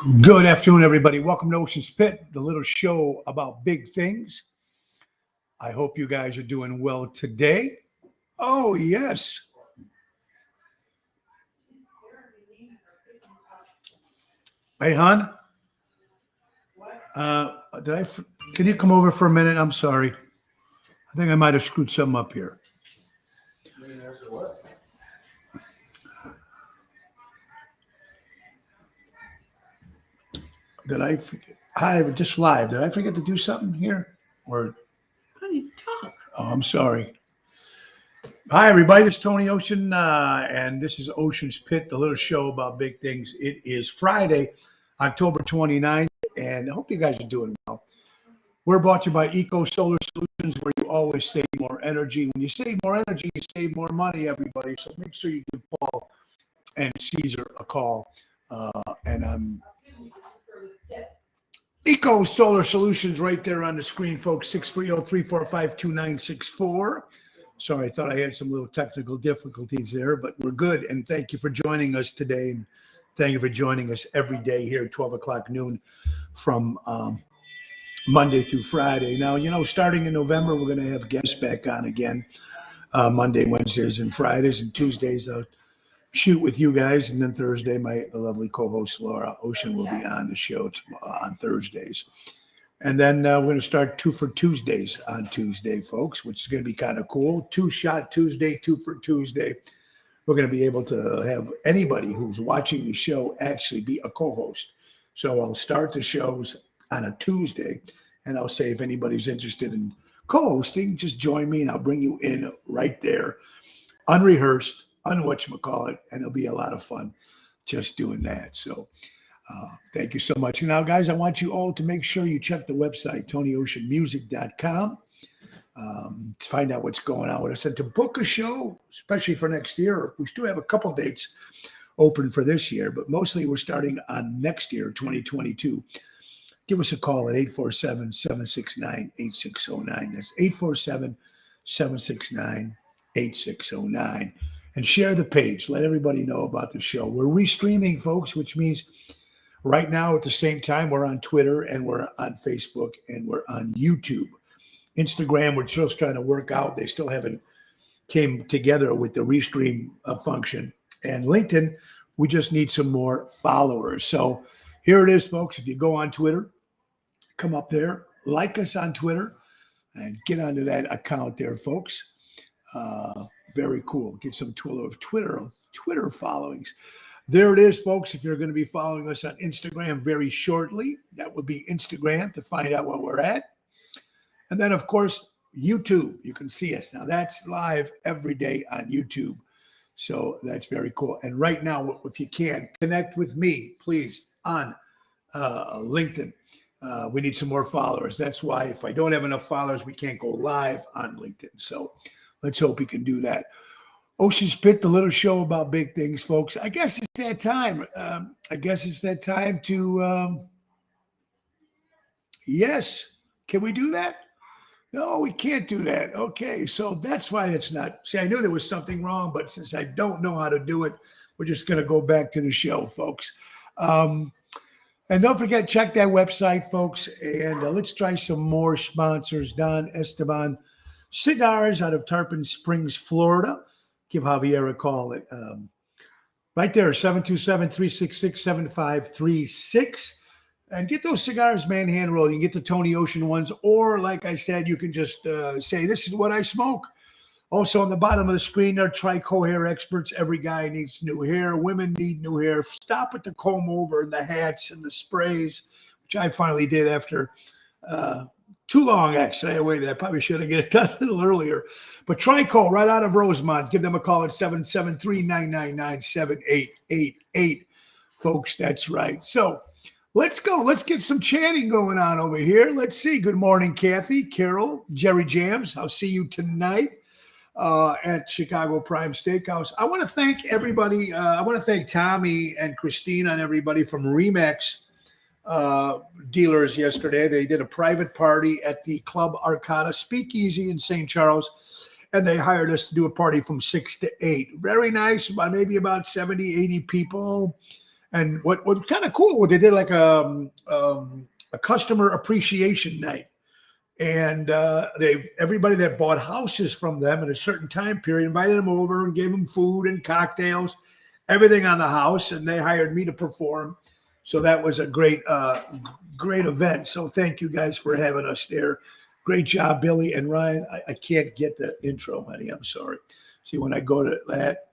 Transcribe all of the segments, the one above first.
Good afternoon, everybody. Welcome to Ocean's Pit, the little show about big things. I hope you guys are doing well today. Oh, yes. Hey, hon. Can you come over for a minute? I'm sorry. I think I might have screwed something up here. Did I forget? Hi, we're just live. Did I forget to do something here? Or How do you talk? Oh, I'm sorry. Hi, everybody. It's Tony Ocean, and this is Ocean's Pit, the little show about big things. It is Friday, October 29th, and I hope you guys are doing well. We're brought to you by Eco Solar Solutions, where you always save more energy. When you save more energy, you save more money, everybody. So make sure you give Paul and Caesar a call. And I'm Eco Solar Solutions right there on the screen, folks, 630-345-2964. Sorry, I thought I had some little technical difficulties there, but we're good. And thank you for joining us today. And thank you for joining us every day here at 12 o'clock noon from Monday through Friday. Now, starting in November, we're going to have guests back on again, Monday, Wednesdays, and Fridays. And Tuesdays, I'll shoot with you guys. And then Thursday, my lovely co-host, Laura Ocean, will be on the show on Thursdays. And then we're going to start 2 for Tuesdays on Tuesday, folks, which is going to be kind of cool. 2-shot Tuesday, 2 for Tuesday. We're going to be able to have anybody who's watching the show actually be a co-host. So I'll start the shows on a Tuesday, and I'll say if anybody's interested in co-hosting, just join me, and I'll bring you in right there, unrehearsed, unwhatchamacallit, and it'll be a lot of fun just doing that. So thank you so much. Now, guys, I want you all to make sure you check the website, TonyOceanMusic.com, to find out what's going on with us. And to book a show, especially for next year, we still have a couple dates open for this year, but mostly we're starting on next year, 2022. Give us a call at 847-769-8609. That's 847-769-8609. And share the page. Let everybody know about the show. We're restreaming, folks, which means right now at the same time, we're on Twitter and we're on Facebook and we're on YouTube. Instagram, we're just trying to work out. They still haven't came together with the restream function. And LinkedIn, we just need some more followers. So here it is, folks. If you go on Twitter, come up there, like us on Twitter, and get onto that account there, folks. Very cool. Get some Twitter followings. There it is, folks. If you're going to be following us on Instagram very shortly, that would be Instagram to find out where we're at. And then, of course, YouTube. You can see us. Now, that's live every day on YouTube. So that's very cool. And right now, if you can, connect with me, please, on LinkedIn. We need some more followers. That's why if I don't have enough followers, we can't go live on LinkedIn. So let's hope we can do that. Ocean's Pit, the little show about big things, folks. I guess it's that time. Yes. Can we do that? No, we can't do that. Okay. So that's why it's not. See, I knew there was something wrong, but since I don't know how to do it, we're just going to go back to the show, folks. And don't forget, check that website, folks. And let's try some more sponsors. Don Esteban Cigars out of Tarpon Springs, Florida. Give Javier a call at right there, 727-366-7536. And get those cigars, man, hand roll. You can get the Tony Ocean ones. Or, like I said, you can just say, this is what I smoke. Also, on the bottom of the screen, they're trico hair experts. Every guy needs new hair. Women need new hair. Stop at the comb over and the hats and the sprays, which I finally did after too long, actually. I waited. I probably should have get it done a little earlier. But Trico, right out of Rosemont. Give them a call at 773-999-7888. Folks, that's right. So let's go. Let's get some chatting going on over here. Let's see. Good morning, Kathy, Carol, Jerry Jams. I'll see you tonight at Chicago Prime Steakhouse. I want to thank everybody. I want to thank Tommy and Christine and everybody from Remax dealers yesterday. They did a private party at the Club Arcada Speakeasy in St. Charles, and they hired us to do a party from 6 to 8. Very nice, maybe about 70, 80 people. And what kind of cool, they did like a customer appreciation night. And everybody that bought houses from them in a certain time period invited them over and gave them food and cocktails, everything on the house. And they hired me to perform. So that was a great event. So thank you guys for having us there. Great job, Billy and Ryan. I can't get the intro, honey. I'm sorry. See, when I go to that,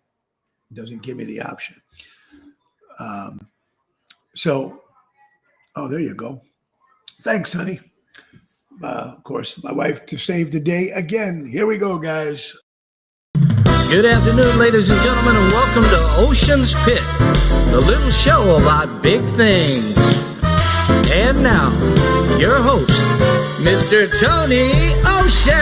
it doesn't give me the option. There you go. Thanks, honey. Of course, my wife to save the day again. Here we go, guys. Good afternoon, ladies and gentlemen, and welcome to Ocean's Pit, the little show about big things. And now, your host, Mr. Tony Ocean.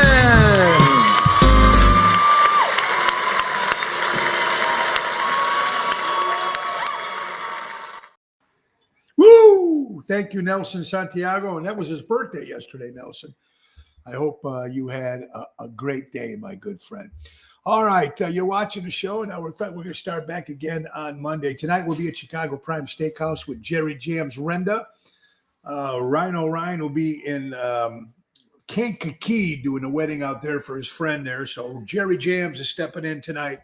Woo! Thank you, Nelson Santiago. And that was his birthday yesterday, Nelson. I hope you had a great day, my good friend. All right, you're watching the show. Now we're going to start back again on Monday. Tonight we'll be at Chicago Prime Steakhouse with Jerry Jams Renda. Rhino Ryan will be in Kankakee doing a wedding out there for his friend there. So Jerry Jams is stepping in tonight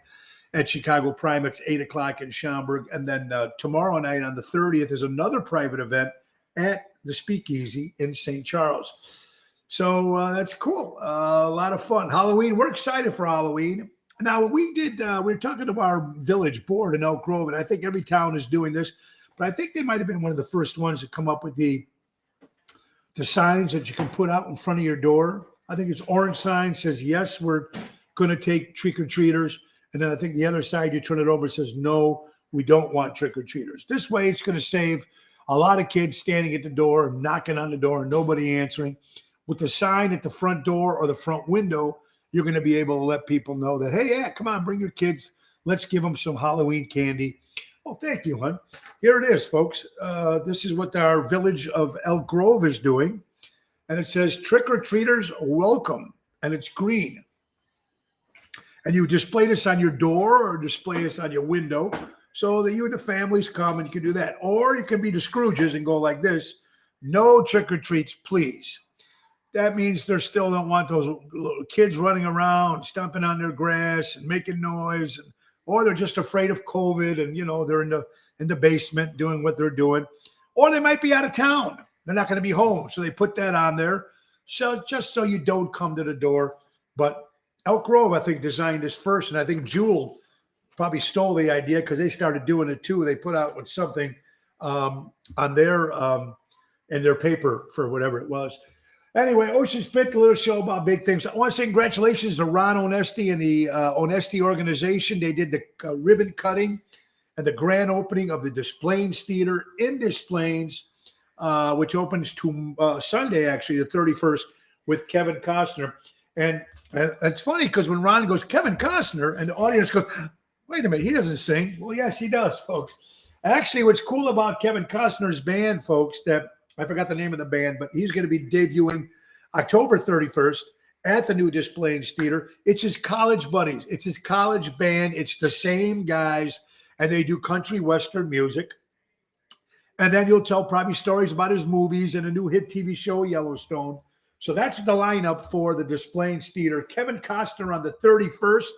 at Chicago Prime. It's 8 o'clock in Schaumburg. And then tomorrow night on the 30th is another private event at the Speakeasy in St. Charles. So that's cool. A lot of fun. Halloween. We're excited for Halloween. Now, we were talking to our village board in Elk Grove, and I think every town is doing this, but I think they might have been one of the first ones to come up with the signs that you can put out in front of your door. I think it's orange sign says, yes, we're going to take trick-or-treaters. And then I think the other side, you turn it over, it says, no, we don't want trick-or-treaters. This way, it's going to save a lot of kids standing at the door, knocking on the door, and nobody answering. With the sign at the front door or the front window, you're going to be able to let people know that, hey, yeah, come on, bring your kids. Let's give them some Halloween candy. Oh, thank you, hon. Here it is, folks. This is what our village of Elk Grove is doing. And it says, trick-or-treaters, welcome. And it's green. And you display this on your door or display this on your window so that you and the families come and you can do that. Or you can be the Scrooges and go like this, no trick-or-treats, please. That means they still don't want those little kids running around, stomping on their grass and making noise, or they're just afraid of COVID and, they're in the basement doing what they're doing. Or they might be out of town. They're not going to be home. So they put that on there. So just so you don't come to the door. But Elk Grove, I think, designed this first. And I think Jewel probably stole the idea because they started doing it too. They put out with something on their in their paper for whatever it was. Anyway, Ocean's Pit, a little show about big things. I want to say congratulations to Ron Onesti and the Onesti organization. They did the ribbon cutting and the grand opening of the Des Plaines Theater in Des Plaines, which opens to Sunday, actually, the 31st, with Kevin Costner. And it's funny because when Ron goes, Kevin Costner, and the audience goes, wait a minute, he doesn't sing. Well, yes, he does, folks. Actually, what's cool about Kevin Costner's band, folks, that I forgot the name of the band, but he's going to be debuting October 31st at the new Des Plaines Theater. It's his college buddies. It's his college band. It's the same guys, and they do country western music. And then you'll tell probably stories about his movies and a new hit TV show, Yellowstone. So that's the lineup for the Des Plaines Theater. Kevin Costner on the 31st.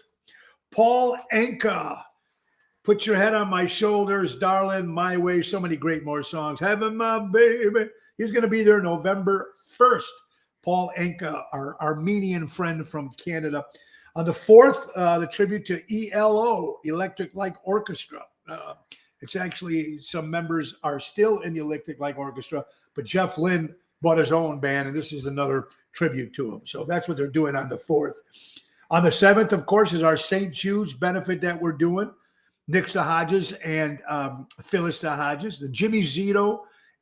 Paul Anka. Put Your Head on My Shoulders, Darling, My Way, so many great more songs. Heaven, My Baby. He's going to be there November 1st. Paul Anka, our Armenian friend from Canada. On the 4th, the tribute to ELO, Electric Light Orchestra. It's actually, some members are still in the Electric Light Orchestra, but Jeff Lynne bought his own band, and this is another tribute to him. So that's what they're doing on the 4th. On the 7th, of course, is our St. Jude's benefit that we're doing. Nick Hodges and Phyllis Hodges, the Jimmy Zito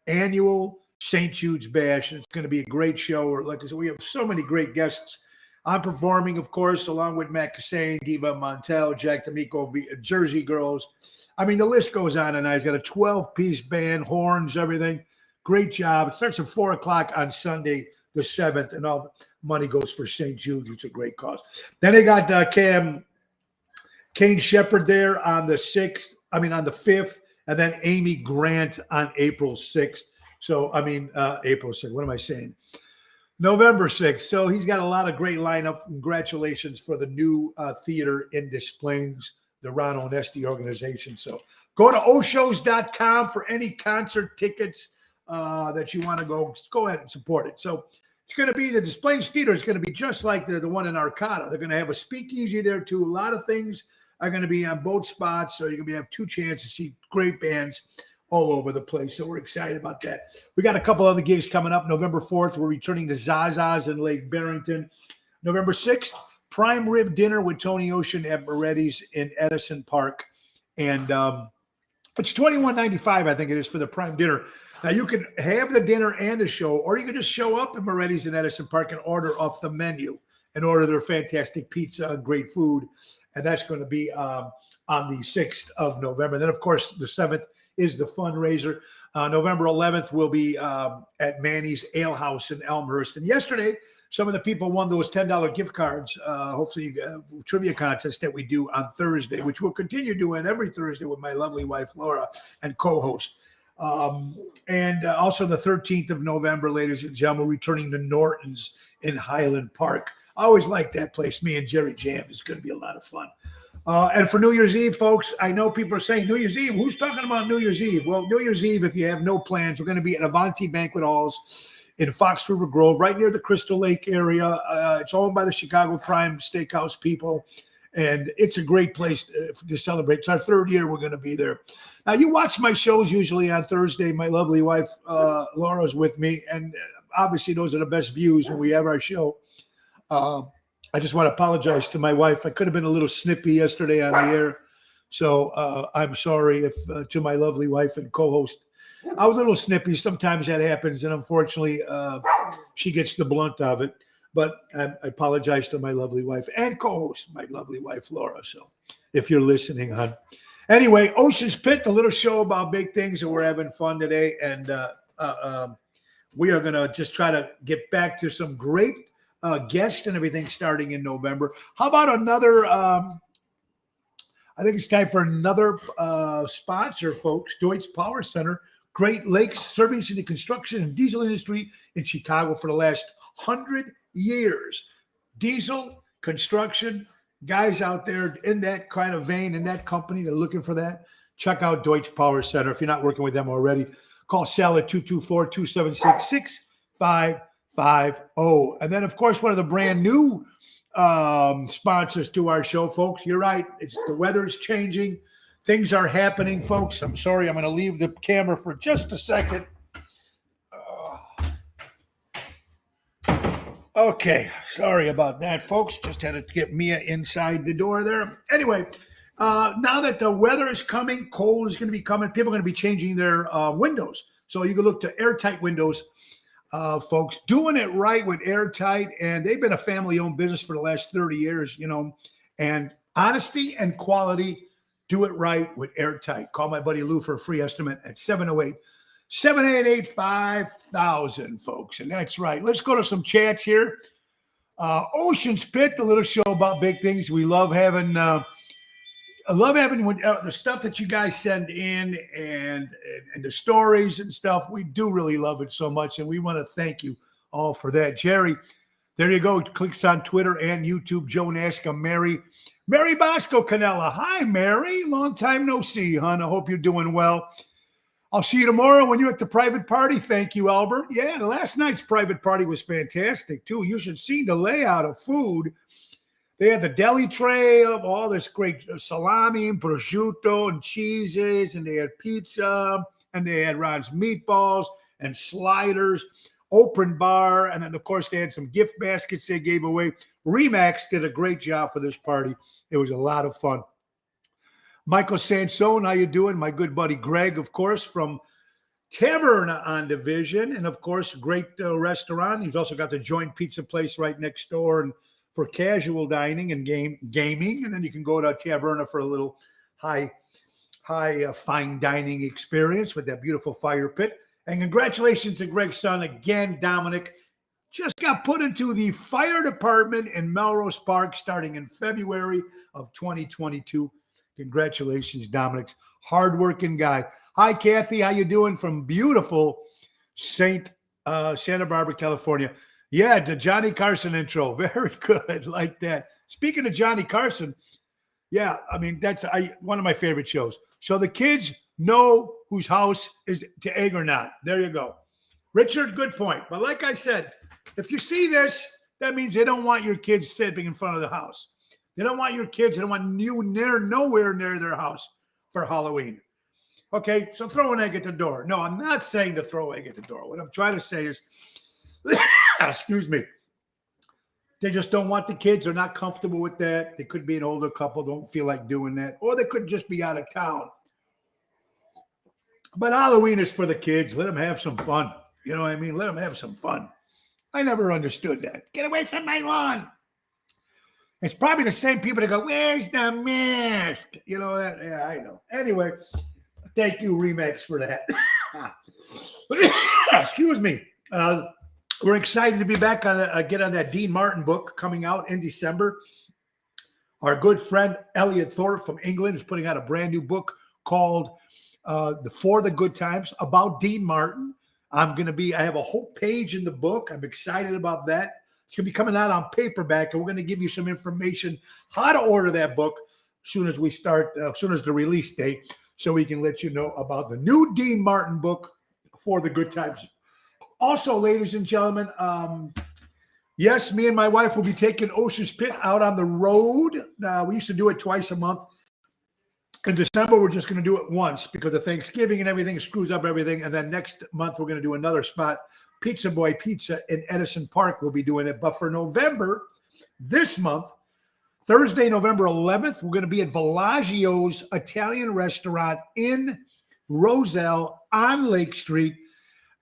annual St. Jude's Bash. It's going to be a great show. Or like I said, we have so many great guests. I'm performing, of course, along with Matt Cassane, Diva Montel, Jack D'Amico, Jersey Girls. I mean, the list goes on and on. He's got a 12-piece band, horns, everything. Great job. It starts at 4 o'clock on Sunday, the 7th, and all the money goes for St. Jude's, which is a great cause. Then they got Kane Shepard there on the 5th, and then Amy Grant on April 6th. So, April 6th. What am I saying? November 6th. So he's got a lot of great lineup. Congratulations for the new theater in Des Plaines, the Ron Onesti organization. So go to oshows.com for any concert tickets that you want to go ahead and support it. So it's going to be the Des Plaines Theater. It's going to be just like the one in Arcata. They're going to have a speakeasy there too. A lot of things are going to be on both spots. So you're going to have two chances to see great bands all over the place. So we're excited about that. We got a couple other gigs coming up. November 4th, we're returning to Zaza's in Lake Barrington. November 6th, prime rib dinner with Tony Ocean at Moretti's in Edison Park. And it's $21.95, I think it is, for the prime dinner. Now, you can have the dinner and the show, or you can just show up at Moretti's in Edison Park and order off the menu and order their fantastic pizza and great food. And that's going to be on the 6th of November. Then, of course, the 7th is the fundraiser. November 11th will be at Manny's Ale House in Elmhurst. And yesterday, some of the people won those $10 gift cards. Hopefully, trivia contest that we do on Thursday, which we'll continue doing every Thursday with my lovely wife, Laura, and co-host. And also the 13th of November, ladies and gentlemen, returning to Norton's in Highland Park. I always like that place. Me and Jerry Jam. It's going to be a lot of fun. And for New Year's Eve, folks, I know people are saying, New Year's Eve, who's talking about New Year's Eve? Well, New Year's Eve, if you have no plans, we're going to be at Avanti Banquet Halls in Fox River Grove, right near the Crystal Lake area. It's owned by the Chicago Prime Steakhouse people, and it's a great place to celebrate. It's our third year we're going to be there. Now, you watch my shows usually on Thursday. My lovely wife, Laura's with me, and obviously those are the best views when we have our show. I just want to apologize to my wife. I could have been a little snippy yesterday on the air. So I'm sorry if to my lovely wife and co-host. I was a little snippy. Sometimes that happens. And unfortunately, she gets the blunt of it. But I apologize to my lovely wife and co-host, my lovely wife, Laura. So if you're listening, hon. Anyway, Ocean's Pit, the little show about big things, and we're having fun today. And we are going to just try to get back to some great guests and everything starting in November. How about another, I think it's time for another sponsor, folks. Deutsch Power Center, Great Lakes, service in the construction and diesel industry in Chicago for the last 100 years. Diesel, construction, guys out there in that kind of vein, in that company, they're looking for that. Check out Deutsch Power Center. If you're not working with them already, call Sal at 224-276-6550. And then, of course, one of the brand new sponsors to our show, folks. You're right. It's the weather's changing. Things are happening, folks. I'm sorry. I'm going to leave the camera for just a second. Okay. Sorry about that, folks. Just had to get Mia inside the door there. Anyway, now that the weather is coming, cold is going to be coming, people are going to be changing their windows. So you can look to Airtight Windows. Folks, doing it right with Airtight, and they've been a family-owned business for the last 30 years, and honesty and quality, do it right with Airtight. Call my buddy Lou for a free estimate at 708-788-5000, folks, and that's right. Let's go to some chats here. Ocean's Pit, the little show about big things. We love having the stuff that you guys send in and the stories and stuff. We do really love it so much, and we want to thank you all for that. Jerry, there you go. Clicks on Twitter and YouTube. Joe Nasca, Mary Bosco Canella. Hi, Mary. Long time no see, hon. I hope you're doing well. I'll see you tomorrow when you're at the private party. Thank you, Albert. Yeah, last night's private party was fantastic, too. You should see the layout of food. They had the deli tray of all this great salami and prosciutto and cheeses, and they had pizza, and they had Ron's meatballs and sliders, open bar, and then, of course, they had some gift baskets they gave away. Remax did a great job for this party. It was a lot of fun. Michael Sansone, how you doing? My good buddy Greg, of course, from Taverna on Division, and, of course, great restaurant. He's also got the Joint Pizza place right next door, and for casual dining and gaming, and then you can go to Taverna for a little high fine dining experience with that beautiful fire pit. And congratulations to Greg's son again, Dominic. Just got put into the fire department in Melrose Park starting in February of 2022. Congratulations, Dominic's hardworking guy. Hi, Kathy. How you doing from beautiful Santa Barbara, California? Yeah, the Johnny Carson intro. Very good. Like that. Speaking of Johnny Carson, yeah, I mean, that's one of my favorite shows. So the kids know whose house is to egg or not. There you go. Richard, good point. But like I said, if you see this, that means they don't want your kids sitting in front of the house. They don't want your kids. They don't want you nowhere near their house for Halloween. Okay, so throw an egg at the door. No, I'm not saying to throw egg at the door. What I'm trying to say is, excuse me, they just don't want the kids. They're not comfortable with that. They could be an older couple, don't feel like doing that. Or they could just be out of town. But Halloween is for the kids. Let them have some fun. You know what I mean? Let them have some fun. I never understood that. Get away from my lawn. It's probably the same people that go, where's the mask? You know that? Yeah, I know. Anyway, thank you, Remax, for that. Excuse me. We're excited to be back on get on that Dean Martin book coming out in December. Our good friend Elliot Thorpe from England is putting out a brand new book called For the Good Times about Dean Martin. I have a whole page in the book. I'm excited about that. It's going to be coming out on paperback, and we're going to give you some information how to order that book as soon as we start, as soon as the release date, so we can let you know about the new Dean Martin book, For the Good Times. Also, ladies and gentlemen, yes, me and my wife will be taking Ocean's Pit out on the road. We used to do it twice a month. In December, we're just going to do it once because of Thanksgiving and everything screws up everything. And then next month, we're going to do another spot. Pizza Boy Pizza in Edison Park will be doing it. But for November, this month, Thursday, November 11th, we're going to be at Villaggio's Italian restaurant in Roselle on Lake Street.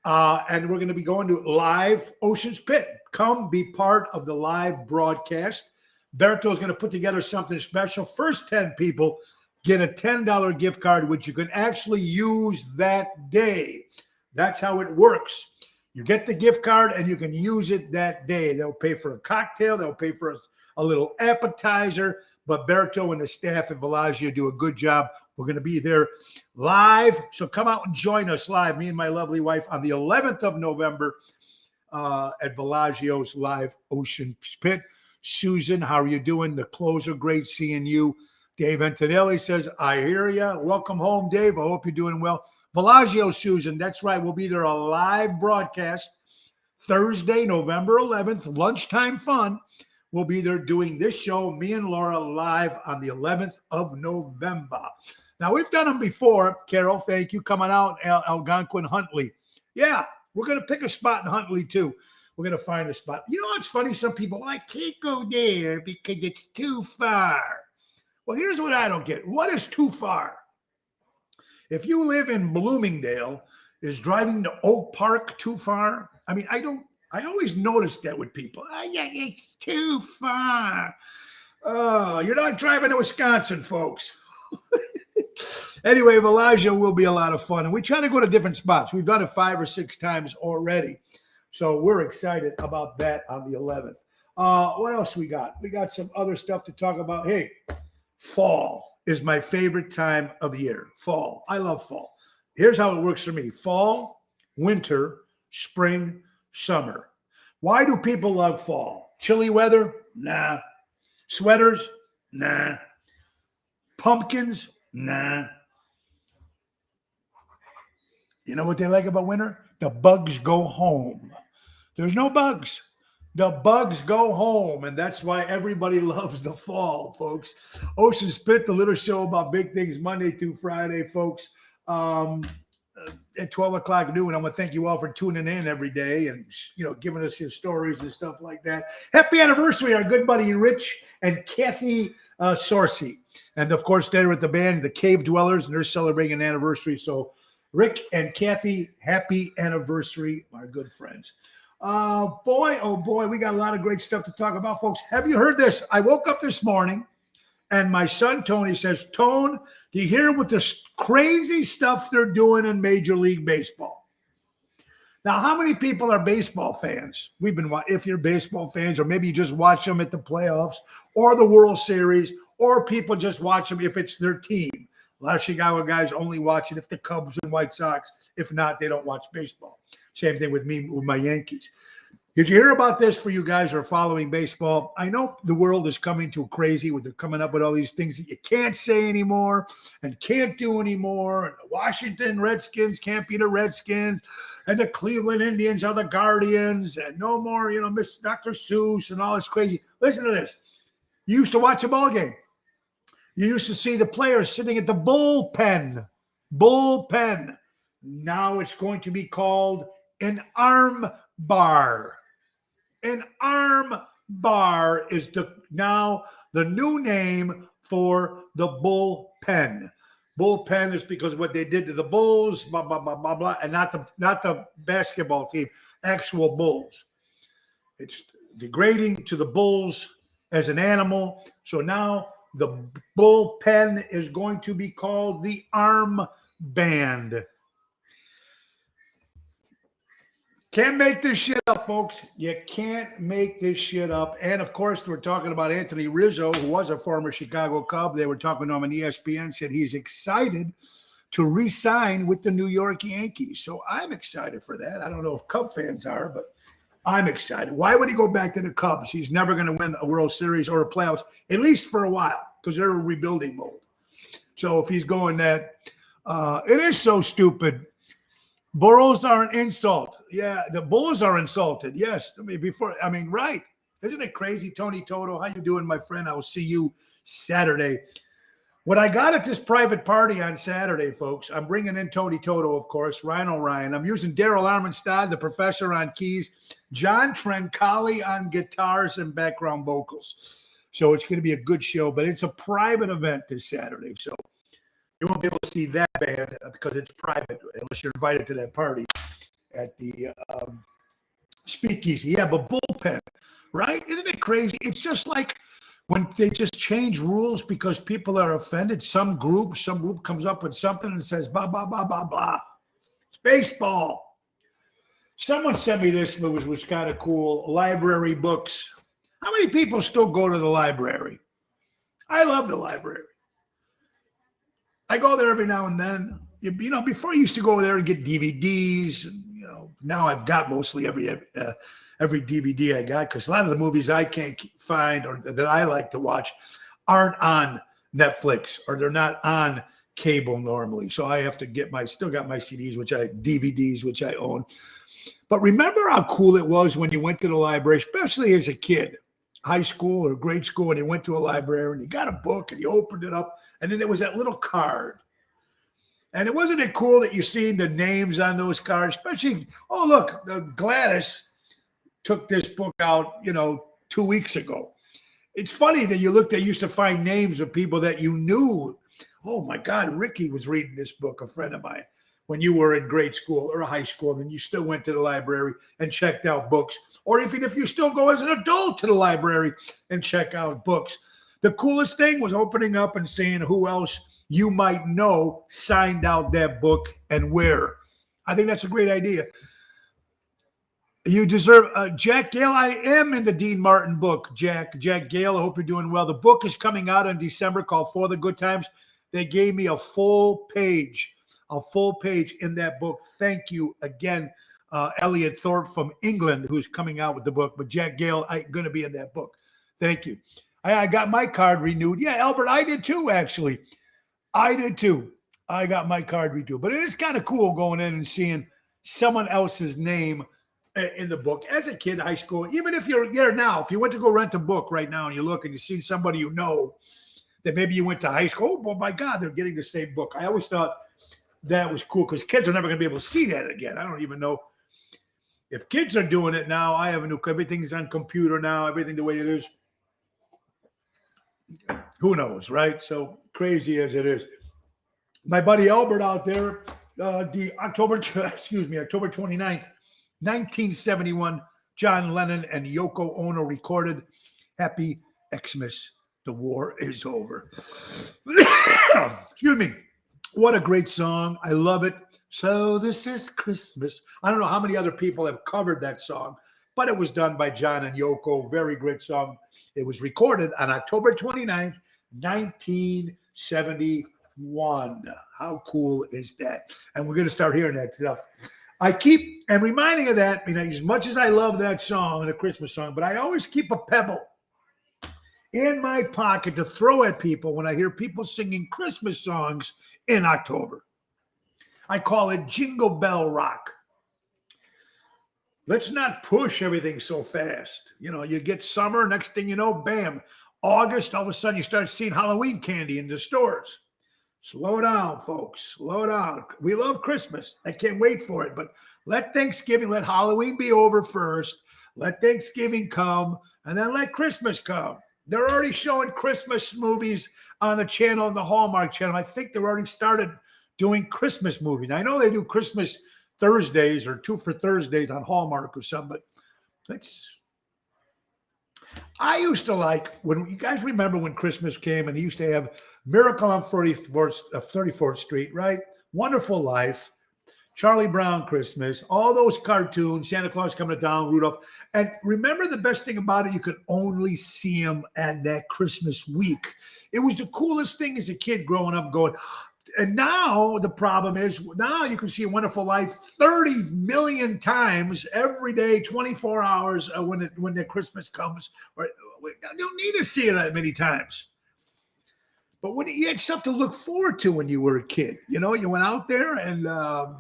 And we're going to be going to live Ocean's Pit. Come be part of the live broadcast. Berto is going to put together something special. First 10 people get a $10 gift card, which you can actually use that day. That's how it works. You get the gift card and you can use it that day. They'll pay for a cocktail. They'll pay for a little appetizer. But Berto and the staff at Villaggio do a good job. We're going to be there live. So come out and join us live, me and my lovely wife, on the 11th of November at Villaggio's live Ocean's Pit. Susan, how are you doing? The clothes are great seeing you. Dave Antonelli says, I hear you. Welcome home, Dave. I hope you're doing well. Villaggio, Susan, that's right. We'll be there, a live broadcast Thursday, November 11th, lunchtime fun. We'll be there doing this show, me and Laura, live on the 11th of November. Now, we've done them before. Carol, thank you. Coming out, Algonquin, Huntley. Yeah, we're going to pick a spot in Huntley, too. We're going to find a spot. You know what's funny? Some people, I can't go there because it's too far. Well, here's what I don't get. What is too far? If you live in Bloomingdale, is driving to Oak Park too far? I mean, I always notice that with people. Oh, yeah, it's too far. Oh, you're not driving to Wisconsin, folks. Anyway, Villaggio will be a lot of fun. And we try to go to different spots. We've done it 5 or 6 times already. So we're excited about that on the 11th. What else we got? We got some other stuff to talk about. Hey, fall is my favorite time of the year. Fall. I love fall. Here's how it works for me. Fall, winter, spring, summer. Why do people love fall? Chilly weather? Nah. Sweaters? Nah. Pumpkins? Nah. You know what they like about winter? The bugs go home. There's no bugs. The bugs go home, and that's why everybody loves the fall, folks. Ocean's Pit, the little show about big things, Monday through Friday, folks, at 12 o'clock noon. I want to thank you all for tuning in every day and, giving us your stories and stuff like that. Happy anniversary, our good buddy Rich and Kathy Sorcy. And, of course, they're with the band, the Cave Dwellers, and they're celebrating an anniversary. So, Rick and Kathy, happy anniversary, my good friends. Oh boy, we got a lot of great stuff to talk about, folks. Have you heard this? I woke up this morning and my son Tony says, Tone, do you hear what this crazy stuff they're doing in Major League Baseball? Now, how many people are baseball fans? If you're baseball fans, or maybe you just watch them at the playoffs or the World Series or people just watch them if it's their team. A lot of Chicago guys only watch it if the Cubs and White Sox. If not, they don't watch baseball. Same thing with me with my Yankees. Did you hear about this for you guys who are following baseball? I know the world is coming to crazy with they're coming up with all these things that you can't say anymore and can't do anymore. And the Washington Redskins can't be the Redskins, and the Cleveland Indians are the Guardians, and no more, Miss Dr. Seuss and all this crazy. Listen to this. You used to watch a ball game. You used to see the players sitting at the bullpen. Bullpen. Now it's going to be called an arm bar. An arm bar is now the new name for the bullpen. Bullpen is because of what they did to the Bulls, blah, blah, blah, blah, blah, and not the basketball team, actual Bulls. It's degrading to the Bulls as an animal. So now the bullpen is going to be called the arm band. Can't make this shit up, folks. You can't make this shit up. And, of course, we're talking about Anthony Rizzo, who was a former Chicago Cub. They were talking to him on ESPN, said he's excited to re-sign with the New York Yankees. So I'm excited for that. I don't know if Cub fans are, but I'm excited. Why would he go back to the Cubs? He's never going to win a World Series or a playoffs, at least for a while, because they're in rebuilding mode. So if he's going that, it is so stupid. Burrows are an insult. Yeah, the Bulls are insulted. Yes, right. Isn't it crazy? Tony Toto, how you doing, my friend? I will see you Saturday. What I got at this private party on Saturday, folks, I'm bringing in Tony Toto, of course, Ryan O'Ryan. I'm using Daryl Armenstad, the professor, on keys, John Trencali on guitars and background vocals. So it's going to be a good show, but it's a private event this Saturday. So you won't be able to see that band because it's private unless you're invited to that party at the speakeasy. Yeah, but bullpen, right? Isn't it crazy? It's just like when they just change rules because people are offended. Some group comes up with something and says, blah, blah, blah, blah, blah. It's baseball. Someone sent me this, which was kind of cool. Library books. How many people still go to the library? I love the library. I go there every now and then. Before I used to go there and get DVDs. Now I've got mostly every DVD I got because a lot of the movies I can't find or that I like to watch aren't on Netflix or they're not on cable normally. So I have to still got my DVDs, which I own. But remember how cool it was when you went to the library, especially as a kid, high school or grade school, and you went to a library and you got a book and you opened it up. And then there was that little card. And wasn't it cool that you seen the names on those cards? Especially, look, Gladys took this book out, 2 weeks ago. It's funny that they used to find names of people that you knew. Oh, my God, Ricky was reading this book, a friend of mine, when you were in grade school or high school, and you still went to the library and checked out books. Or even if you still go as an adult to the library and check out books. The coolest thing was opening up and seeing who else you might know signed out that book and where. I think that's a great idea. You deserve Jack Gale. I am in the Dean Martin book, Jack Gale. I hope you're doing well. The book is coming out in December called For the Good Times. They gave me a full page in that book. Thank you again, Elliot Thorpe from England, who's coming out with the book. But Jack Gale, I'm going to be in that book. Thank you. I got my card renewed. Yeah, Albert, I did too, actually. I did too. I got my card renewed. But it is kind of cool going in and seeing someone else's name in the book. As a kid, high school, even if you're there now, if you went to go rent a book right now and you look and you see somebody you know that maybe you went to high school, oh, my God, they're getting the same book. I always thought that was cool because kids are never going to be able to see that again. I don't even know if kids are doing it now. I have everything's on computer now, everything the way it is. Who knows, right? So crazy as it is. My buddy Albert out there, October 29th, 1971, John Lennon and Yoko Ono recorded Happy Xmas. The war is over. Excuse me. What a great song. I love it. So this is Christmas. I don't know how many other people have covered that song, but it was done by John and Yoko. Very great song. It was recorded on October 29th, 1971. How cool is that? And we're going to start hearing that stuff. I keep and reminding of that, as much as I love that song, the Christmas song, but I always keep a pebble in my pocket to throw at people when I hear people singing Christmas songs in October. I call it Jingle Bell Rock. Let's not push everything so fast. You get summer, next thing you know, bam, August, all of a sudden you start seeing Halloween candy in the stores. Slow down, folks. Slow down. We love Christmas. I can't wait for it. But let Halloween be over first. Let Thanksgiving come, and then let Christmas come. They're already showing Christmas movies on the channel, the Hallmark channel. I think they've already started doing Christmas movies. I know they do Christmas Thursdays or 2 for Thursdays on Hallmark or something, but I used to like, when you guys remember when Christmas came and he used to have Miracle on 34th Street, right? Wonderful Life, Charlie Brown Christmas, all those cartoons, Santa Claus coming down, Rudolph. And remember the best thing about it, you could only see them at that Christmas week. It was the coolest thing as a kid growing up going, and now the problem is now you can see A Wonderful Life 30 million times every day, 24 hours when the Christmas comes. Or you don't need to see it that many times. But when you had stuff to look forward to when you were a kid, you went out there and God,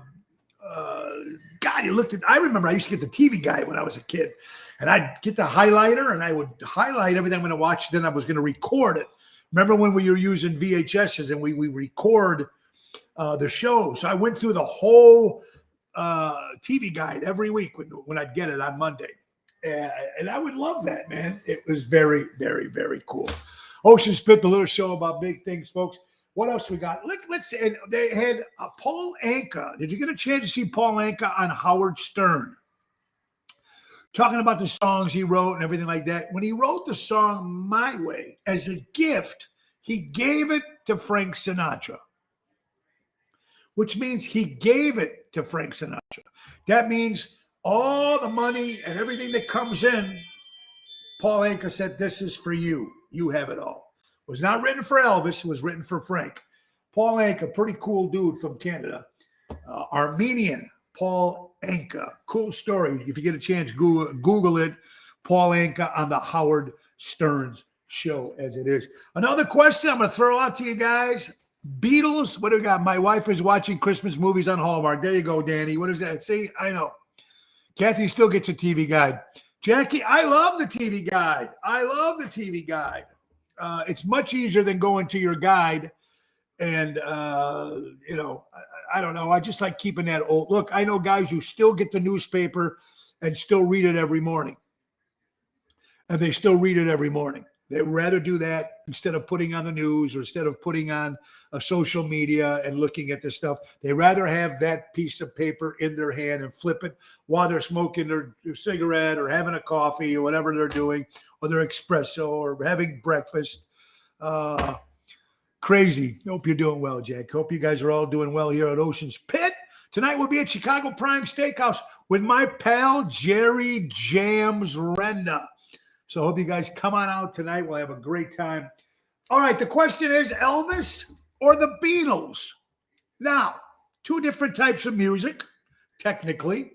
I remember I used to get the TV Guide when I was a kid, and I'd get the highlighter and I would highlight everything I'm going to watch. Then I was going to record it. Remember when we were using VHSs and we record the show? So I went through the whole TV Guide every week when I'd get it on Monday. And I would love that, man. It was very, very, very cool. Ocean Spit, the little show about big things, folks. What else we got? Let's see. And they had Paul Anka. Did you get a chance to see Paul Anka on Howard Stern? Talking about the songs he wrote and everything like that. When he wrote the song My Way as a gift, he gave it to Frank Sinatra, which means he gave it to Frank Sinatra. That means all the money and everything that comes in, Paul Anka said, this is for you. You have it all. It was not written for Elvis. It was written for Frank. Paul Anka, pretty cool dude from Canada. Armenian Paul Anka. Cool story. If you get a chance, Google it. Paul Anka on the Howard Stern's show as it is. Another question I'm going to throw out to you guys. Beatles. What do we got? My wife is watching Christmas movies on Hallmark. There you go, Danny. What is that? See, I know. Kathy still gets a TV Guide. Jackie, I love the TV Guide. I love the TV Guide. It's much easier than going to your guide. And, I don't know. I just like keeping that old. Look, I know guys who still get the newspaper and still read it every morning. And they still read it every morning. They'd rather do that instead of putting on the news or instead of putting on a social media and looking at this stuff. They rather have that piece of paper in their hand and flip it while they're smoking their cigarette or having a coffee or whatever they're doing, or their espresso or having breakfast. Crazy. Hope you're doing well, Jack. Hope you guys are all doing well here at Ocean's Pit. Tonight we'll be at Chicago Prime Steakhouse with my pal, Jerry Jams Renda. So I hope you guys come on out tonight. We'll have a great time. All right, the question is Elvis or the Beatles? Now, two different types of music, technically.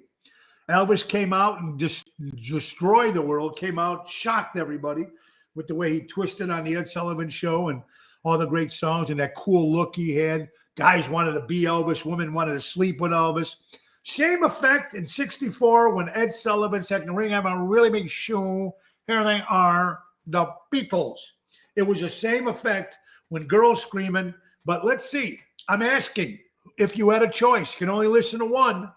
Elvis came out and destroyed the world, came out, shocked everybody with the way he twisted on the Ed Sullivan Show and all the great songs and that cool look he had. Guys wanted to be Elvis. Women wanted to sleep with Elvis. Same effect in 64 when Ed Sullivan said, "The ring, I'm a really big shoe. Here they are, the Beatles." It was the same effect when girls screaming. But let's see. I'm asking, if you had a choice, you can only listen to one.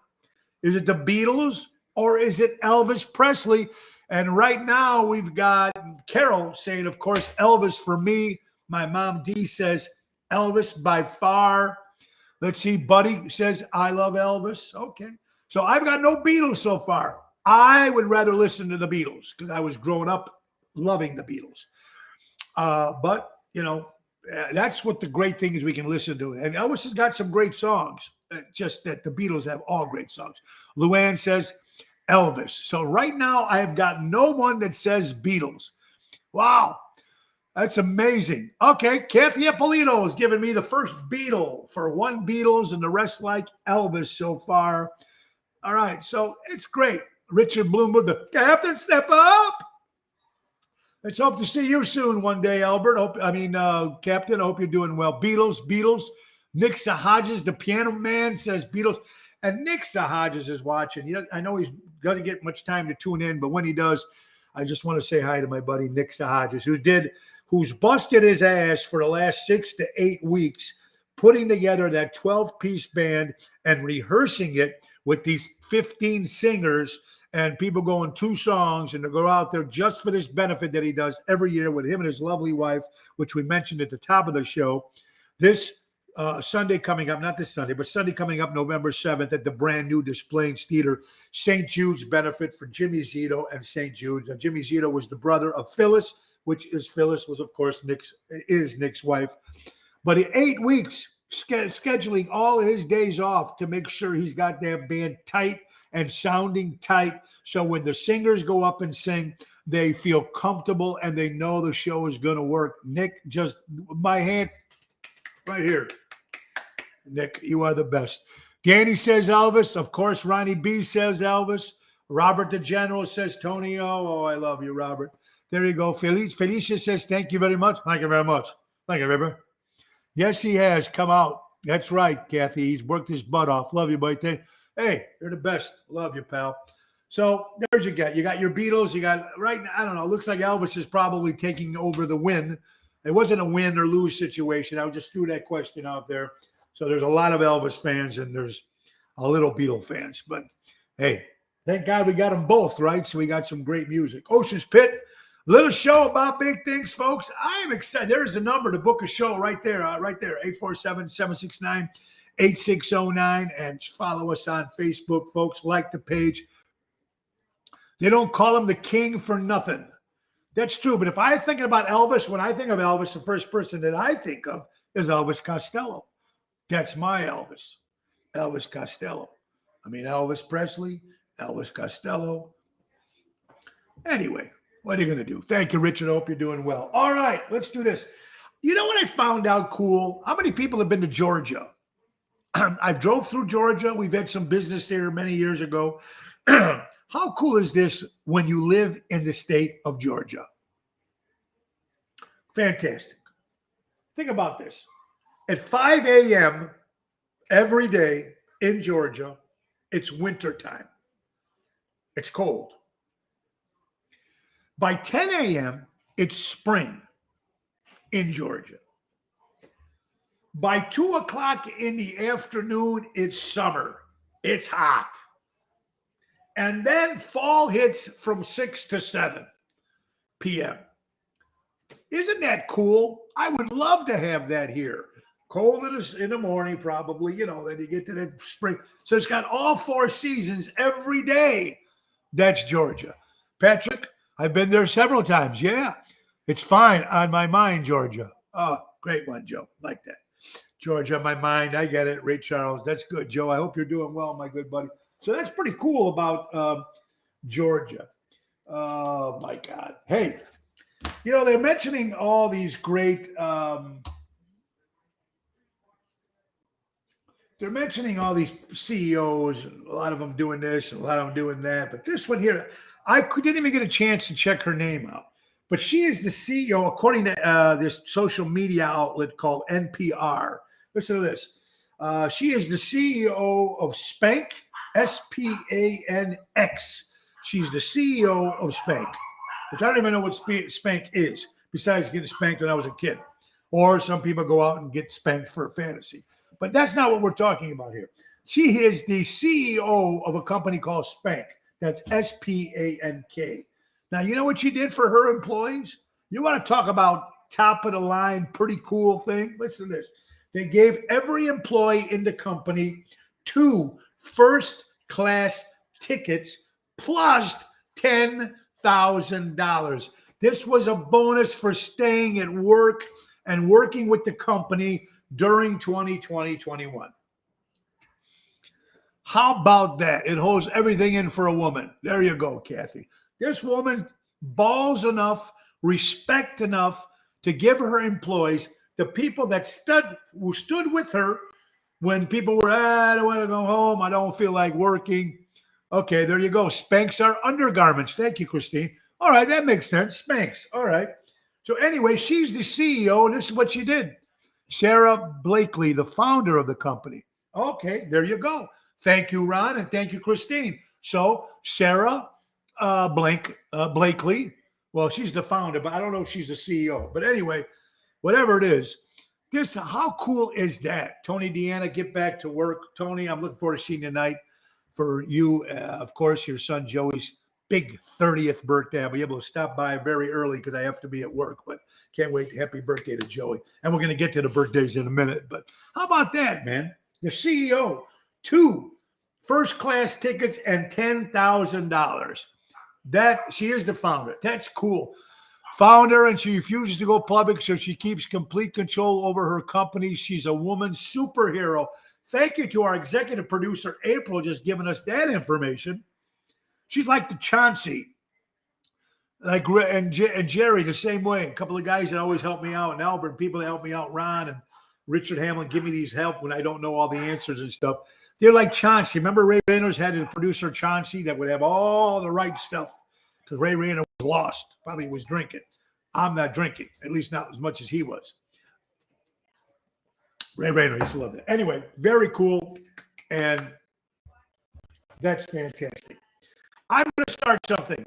Is it the Beatles or is it Elvis Presley? And right now we've got Carol saying, of course, Elvis for me. My mom D says Elvis by far. Let's see. Buddy says, I love Elvis. Okay. So I've got no Beatles so far. I would rather listen to the Beatles because I was growing up loving the Beatles. But, that's what the great thing is we can listen to. And Elvis has got some great songs, just that the Beatles have all great songs. Luann says Elvis. So right now I have got no one that says Beatles. Wow. That's amazing. Okay, Kathy Ippolito has given me the first Beatle for one Beatles and the rest like Elvis so far. All right, so it's great. Richard Bloomberg, the captain, step up. Let's hope to see you soon one day, Albert. Captain, I hope you're doing well. Beatles. Nick Sahajas, the piano man, says Beatles. And Nick Sahajas is watching. I know he doesn't get much time to tune in, but when he does, I just want to say hi to my buddy Nick Sahajas, who's busted his ass for the last 6 to 8 weeks, putting together that 12-piece band and rehearsing it with these 15 singers and people going 2 songs, and to go out there just for this benefit that he does every year with him and his lovely wife, which we mentioned at the top of the show. This Sunday coming up, not this Sunday, but Sunday coming up, November 7th, at the brand new Des Plaines Theater, St. Jude's benefit for Jimmy Zito and St. Jude's. And Jimmy Zito was the brother of Phyllis, was, of course, Nick's wife. But in 8 weeks, scheduling all his days off to make sure he's got that band tight and sounding tight. So when the singers go up and sing, they feel comfortable and they know the show is going to work. Nick, just my hand right here. Nick, you are the best. Danny says Elvis. Of course, Ronnie B says Elvis. Robert the General says Tony O. Oh, I love you, Robert. There you go. Felicia says, thank you very much. Thank you very much. Thank you, River. Yes, he has come out. That's right, Kathy. He's worked his butt off. Love you, buddy. Hey, you're the best. Love you, pal. So there's you got your Beatles. You got right now, I don't know. Looks like Elvis is probably taking over the win. It wasn't a win or lose situation. I just threw that question out there. So there's a lot of Elvis fans and there's a little Beatle fans. But hey, thank God we got them both, right? So we got some great music. Ocean's Pit, little show about big things, folks. I am excited. There's the number to book a show right there, 847-769-8609. And follow us on Facebook, folks. Like the page. They don't call him the king for nothing. That's true. But if I'm thinking about Elvis, when I think of Elvis, the first person that I think of is Elvis Costello. That's my Elvis. Elvis Costello. I mean, Elvis Presley, Elvis Costello. Anyway, what are you going to do? Thank you, Richard. I hope you're doing well. All right, let's do this. You know what I found out cool? How many people have been to Georgia? I drove through Georgia. We've had some business there many years ago. How cool is this when you live in the state of Georgia? Fantastic. Think about this. At 5 a.m. every day in Georgia, it's wintertime. It's cold. By 10 a.m., it's spring in Georgia. By 2 o'clock in the afternoon, it's summer. It's hot. And then fall hits from 6 to 7 p.m. Isn't that cool? I would love to have that here. Cold in the morning, probably, then you get to the spring. So it's got all 4 seasons every day. That's Georgia. Patrick, I've been there several times. Yeah, it's fine on my mind, Georgia. Oh, great one, Joe. Like that. Georgia on my mind. I get it. Ray Charles. That's good, Joe. I hope you're doing well, my good buddy. So that's pretty cool about Georgia. Oh, my God. Hey, they're mentioning all these great they're mentioning all these CEOs, a lot of them doing this, a lot of them doing that. But this one here, I didn't even get a chance to check her name out. But she is the CEO, according to this social media outlet called NPR. Listen to this. She is the CEO of Spanx, S-P-A-N-X. She's the CEO of Spanx, which I don't even know what Spanx is, besides getting spanked when I was a kid. Or some people go out and get spanked for a fantasy. But that's not what we're talking about here. She is the CEO of a company called Spank. That's S-P-A-N-K. Now, you know what she did for her employees? You want to talk about top of the line, pretty cool thing? Listen to this. They gave every employee in the company 2 first-class tickets plus $10,000. This was a bonus for staying at work and working with the company during 2020-21. How about that? It holds everything in for a woman. There you go, Kathy. This woman, balls enough, respect enough to give her employees, the people that stood with her when people were, I don't want to go home, I don't feel like working. Okay, there you go. Spanx are undergarments. Thank you, Christine. All right, that makes sense. Spanx. All right. So anyway, she's the CEO, and this is what she did. Sarah Blakely, the founder of the company. Okay, there you go. Thank you, Ron, and thank you, Christine. So Sarah Blakely, well, she's the founder, but I don't know if she's the CEO. But anyway, whatever it is, how cool is that? Tony Deanna, get back to work. Tony, I'm looking forward to seeing you tonight. For you, of course, your son Joey's big 30th birthday. I'll be able to stop by very early because I have to be at work, but can't wait. Happy birthday to Joey. And we're going to get to the birthdays in a minute. But how about that, man? The CEO, 2 first-class tickets and $10,000. That she is the founder. That's cool. Founder, and she refuses to go public, so she keeps complete control over her company. She's a woman superhero. Thank you to our executive producer, April, just giving us that information. She's like the Chauncey. And Jerry, the same way. A couple of guys that always help me out, and Albert, people that help me out, Ron and Richard Hamlin, give me these help when I don't know all the answers and stuff. They're like Chauncey. Remember Ray Reynolds had a producer, Chauncey, that would have all the right stuff because Ray Reynolds was lost. Probably was drinking. I'm not drinking, at least not as much as he was. Ray Reynolds used to love that. Anyway, very cool, and that's fantastic. I'm going to start something.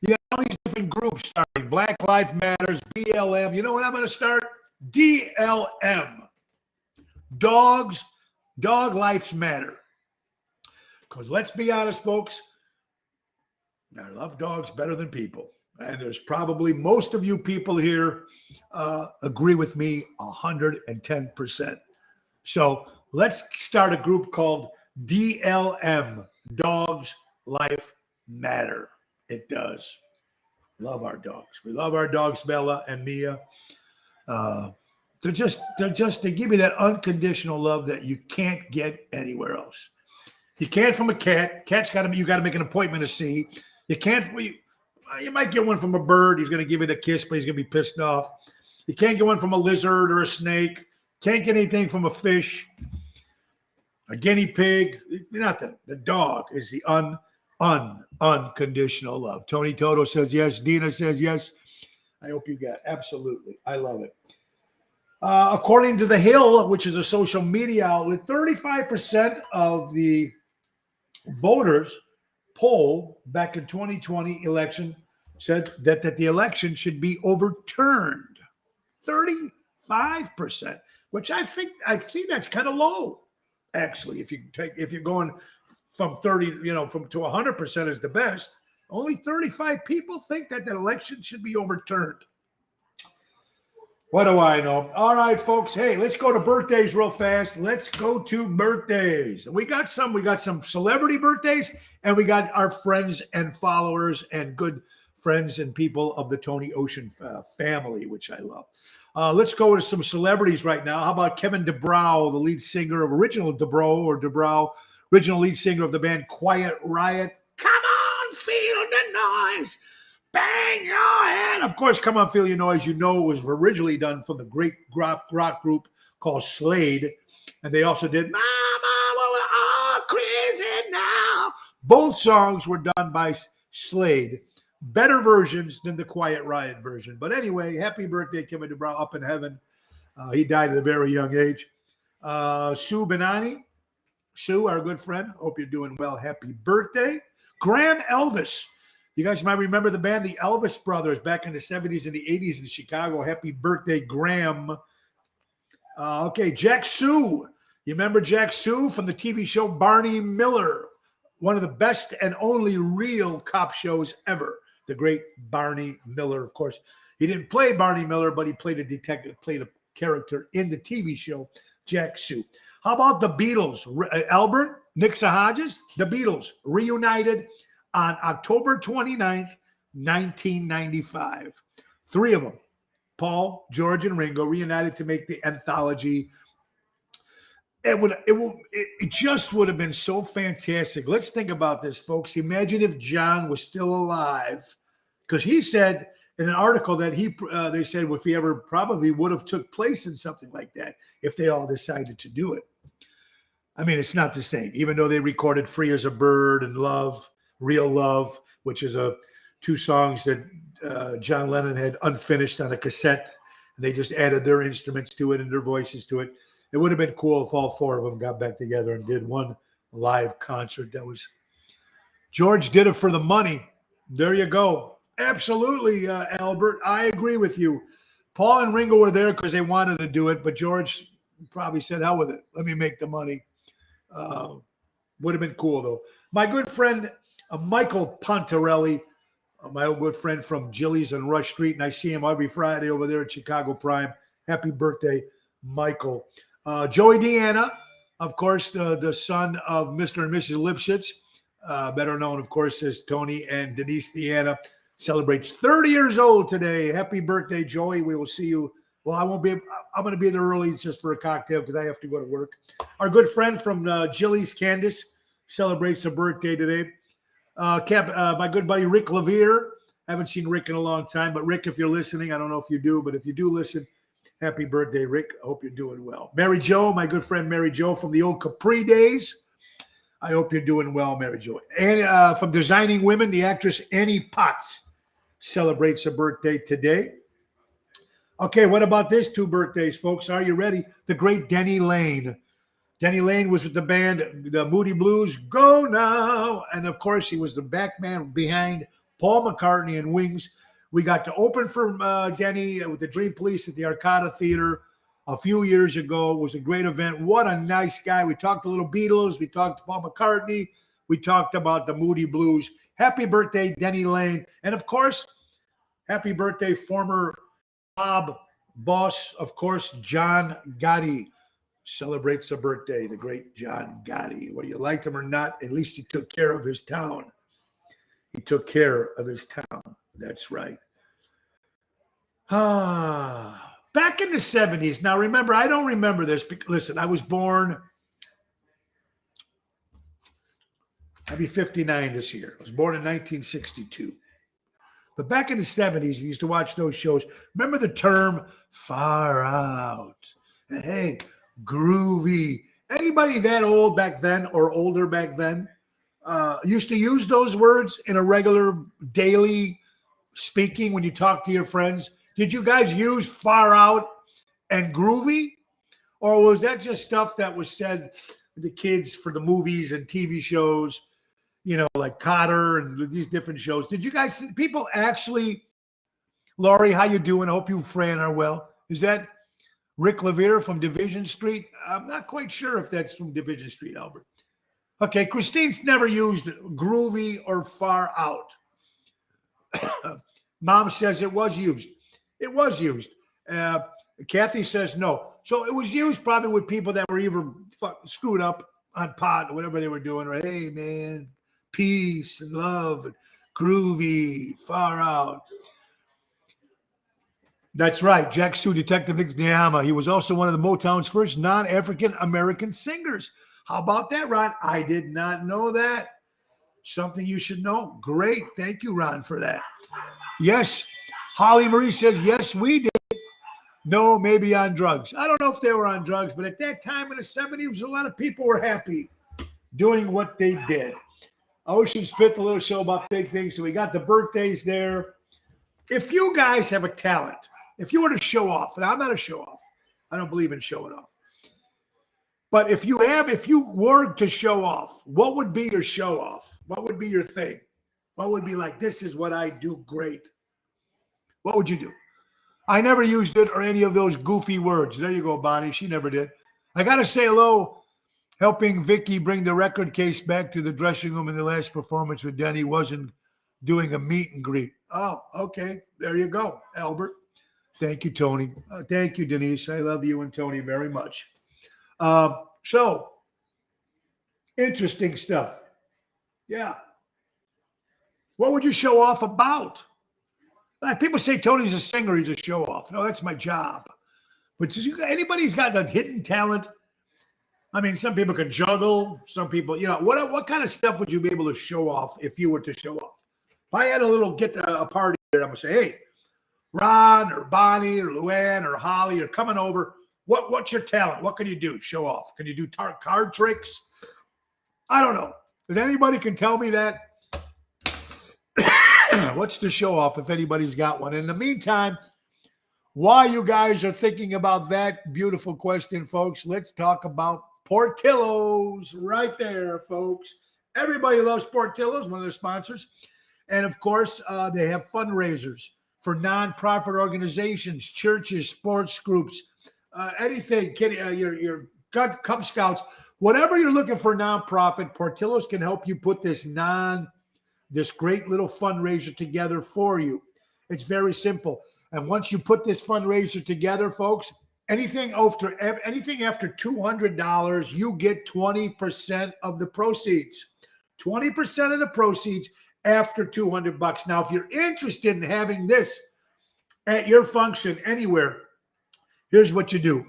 You got all these different groups starting. Black Lives Matters, BLM. You know what I'm going to start? DLM. Dog Lives Matter. Because let's be honest, folks, I love dogs better than people. And there's probably most of you people here agree with me 110%. So let's start a group called DLM, Dogs Life Matter. It does. Love our dogs. We love our dogs, Bella and Mia. They give you that unconditional love that you can't get anywhere else. You can't from a cat. Cat's you got to make an appointment to see. You can't. You might get one from a bird. He's going to give you the kiss, but he's going to be pissed off. You can't get one from a lizard or a snake. Can't get anything from a fish, a guinea pig, nothing. The dog is the unconditional love. Tony Toto says yes. Dina says yes. I hope you get absolutely. I love it. According to The Hill, which is a social media outlet, 35% of the voters poll back in 2020 election said that the election should be overturned. 35%, which I think that's kind of low, actually. If you're going from 30, from to 100% is the best. Only 35 people think that the election should be overturned. What do I know? All right, folks. Hey, let's go to birthdays real fast. Let's go to birthdays. We got some celebrity birthdays, and we got our friends and followers and good friends and people of the Tony Ocean family, which I love. Let's go to some celebrities right now. How about Kevin DuBrow, the lead singer of original DuBrow, original lead singer of the band Quiet Riot. Come on, feel the noise. Bang your head. Of course, Come On, Feel Your Noise, it was originally done from the great rock group called Slade. And they also did Mama, we're all crazy now. Both songs were done by Slade. Better versions than the Quiet Riot version. But anyway, happy birthday, Kevin DuBrow, up in heaven. He died at a very young age. Sue Benani. Sue, our good friend. Hope you're doing well. Happy birthday. Graham Elvis. You guys might remember the band, the Elvis Brothers, back in the 70s and the 80s in Chicago. Happy birthday, Graham. Okay, Jack Sue. You remember Jack Sue from the TV show Barney Miller? One of the best and only real cop shows ever. The great Barney Miller, of course. He didn't play Barney Miller, but he played a detective, played a character in the TV show, Jack Sue. How about the Beatles? Albert, Nick Hodges, the Beatles reunited on October 29th, 1995. 3 of them, Paul, George, and Ringo, reunited to make the anthology. It just would have been so fantastic. Let's think about this, folks. Imagine if John was still alive, because he said in an article that they said if he ever probably would have took place in something like that if they all decided to do it. I mean, it's not the same, even though they recorded Free as a Bird and Love, Real Love, which is two songs that John Lennon had unfinished on a cassette. And they just added their instruments to it and their voices to it. It would have been cool if all four of them got back together and did one live concert. George did it for the money. There you go. Absolutely, Albert. I agree with you. Paul and Ringo were there because they wanted to do it, but George probably said, hell with it. Let me make the money. Would have been cool, though. My good friend, Michael Pontarelli, my old good friend from Jilly's on Rush Street, and I see him every Friday over there at Chicago Prime. Happy birthday, Michael. Joey Deanna, of course, the son of Mr. and Mrs. Lipschitz, better known, of course, as Tony and Denise Deanna, celebrates 30 years old today. Happy birthday, Joey. We will see you. Well, I'm going to be there early just for a cocktail because I have to go to work. Our good friend from Jilly's, Candace, celebrates a birthday today. My good buddy, Rick Levere. Haven't seen Rick in a long time, but Rick, if you're listening, I don't know if you do, but if you do listen, happy birthday, Rick. I hope you're doing well. Mary Jo, my good friend Mary Jo from the old Capri days. I hope you're doing well, Mary Jo. And from Designing Women, the actress Annie Potts celebrates a birthday today. Okay, what about this? 2 birthdays, folks? Are you ready? The great Denny Lane. Denny Lane was with the band, the Moody Blues, Go Now. And, of course, he was the back man behind Paul McCartney and Wings. We got to open for Denny with the Dream Police at the Arcada Theater a few years ago. It was a great event. What a nice guy. We talked a little Beatles. We talked to Paul McCartney. We talked about the Moody Blues. Happy birthday, Denny Lane. And, of course, happy birthday, former Bob boss, of course, John Gotti celebrates a birthday, the great John Gotti. Whether you liked him or not, at least he took care of his town. He took care of his town. That's right. Back in the 70s. Now, remember, I don't remember this. Listen, I was born, I'll be 59 this year. I was born in 1962. But back in the 70s, you used to watch those shows. Remember the term far out? Hey, groovy. Anybody that old back then or older back then used to use those words in a regular daily speaking when you talk to your friends? Did you guys use far out and groovy? Or was that just stuff that was said to the kids for the movies and TV shows? You know, like Cotter and these different shows. Did you guys, people actually, Laurie, how you doing? I hope you and Fran are well. Is that Rick Levere from Division Street? I'm not quite sure if that's from Division Street, Albert. Okay, Christine's never used groovy or far out. Mom says it was used. It was used. Kathy says no. So it was used probably with people that were either screwed up on pot or whatever they were doing, or hey, man, peace and love, and groovy, far out. That's right. Jack Sue, Detective Vick Nyama. He was also one of the Motown's first non-African American singers. How about that, Ron? I did not know that. Something you should know. Great. Thank you, Ron, for that. Yes. Holly Marie says, yes, we did. No, maybe on drugs. I don't know if they were on drugs, but at that time in the 70s, a lot of people were happy doing what they did. Ocean's Pit, the little show about big things. So we got the birthdays there. If you guys have a talent, if you were to show off, and I'm not a show off, I don't believe in showing off. But if you were to show off, what would be your show off? What would be your thing? What would be like, this is what I do great? What would you do? I never used it or any of those goofy words. There you go, Bonnie. She never did. I got to say hello. Helping Vicky bring the record case back to the dressing room in the last performance with Denny wasn't doing a meet and greet. Oh, okay. There you go, Albert. Thank you, Tony. Thank you, Denise. I love you and Tony very much. So, interesting stuff. Yeah. What would you show off about? People say Tony's a singer. He's a show off. No, that's my job. But anybody's got a hidden talent. I mean, some people can juggle. Some people, what kind of stuff would you be able to show off if you were to show off? If I had a little a party there, I'm going to say, hey, Ron or Bonnie or Luann or Holly are coming over. What's your talent? What can you do? Show off. Can you do card tricks? I don't know. Does anybody can tell me that? What's the show off if anybody's got one? In the meantime, while you guys are thinking about that beautiful question, folks, let's talk about Portillo's right there, folks. Everybody loves Portillo's, one of their sponsors. And of course, they have fundraisers for nonprofit organizations, churches, sports groups, anything, your Cub Scouts, whatever you're looking for nonprofit, Portillo's can help you put this great little fundraiser together for you. It's very simple. And once you put this fundraiser together, folks, anything after $200, you get 20% of the proceeds. 20% of the proceeds after $200. Now, if you're interested in having this at your function anywhere, here's what you do.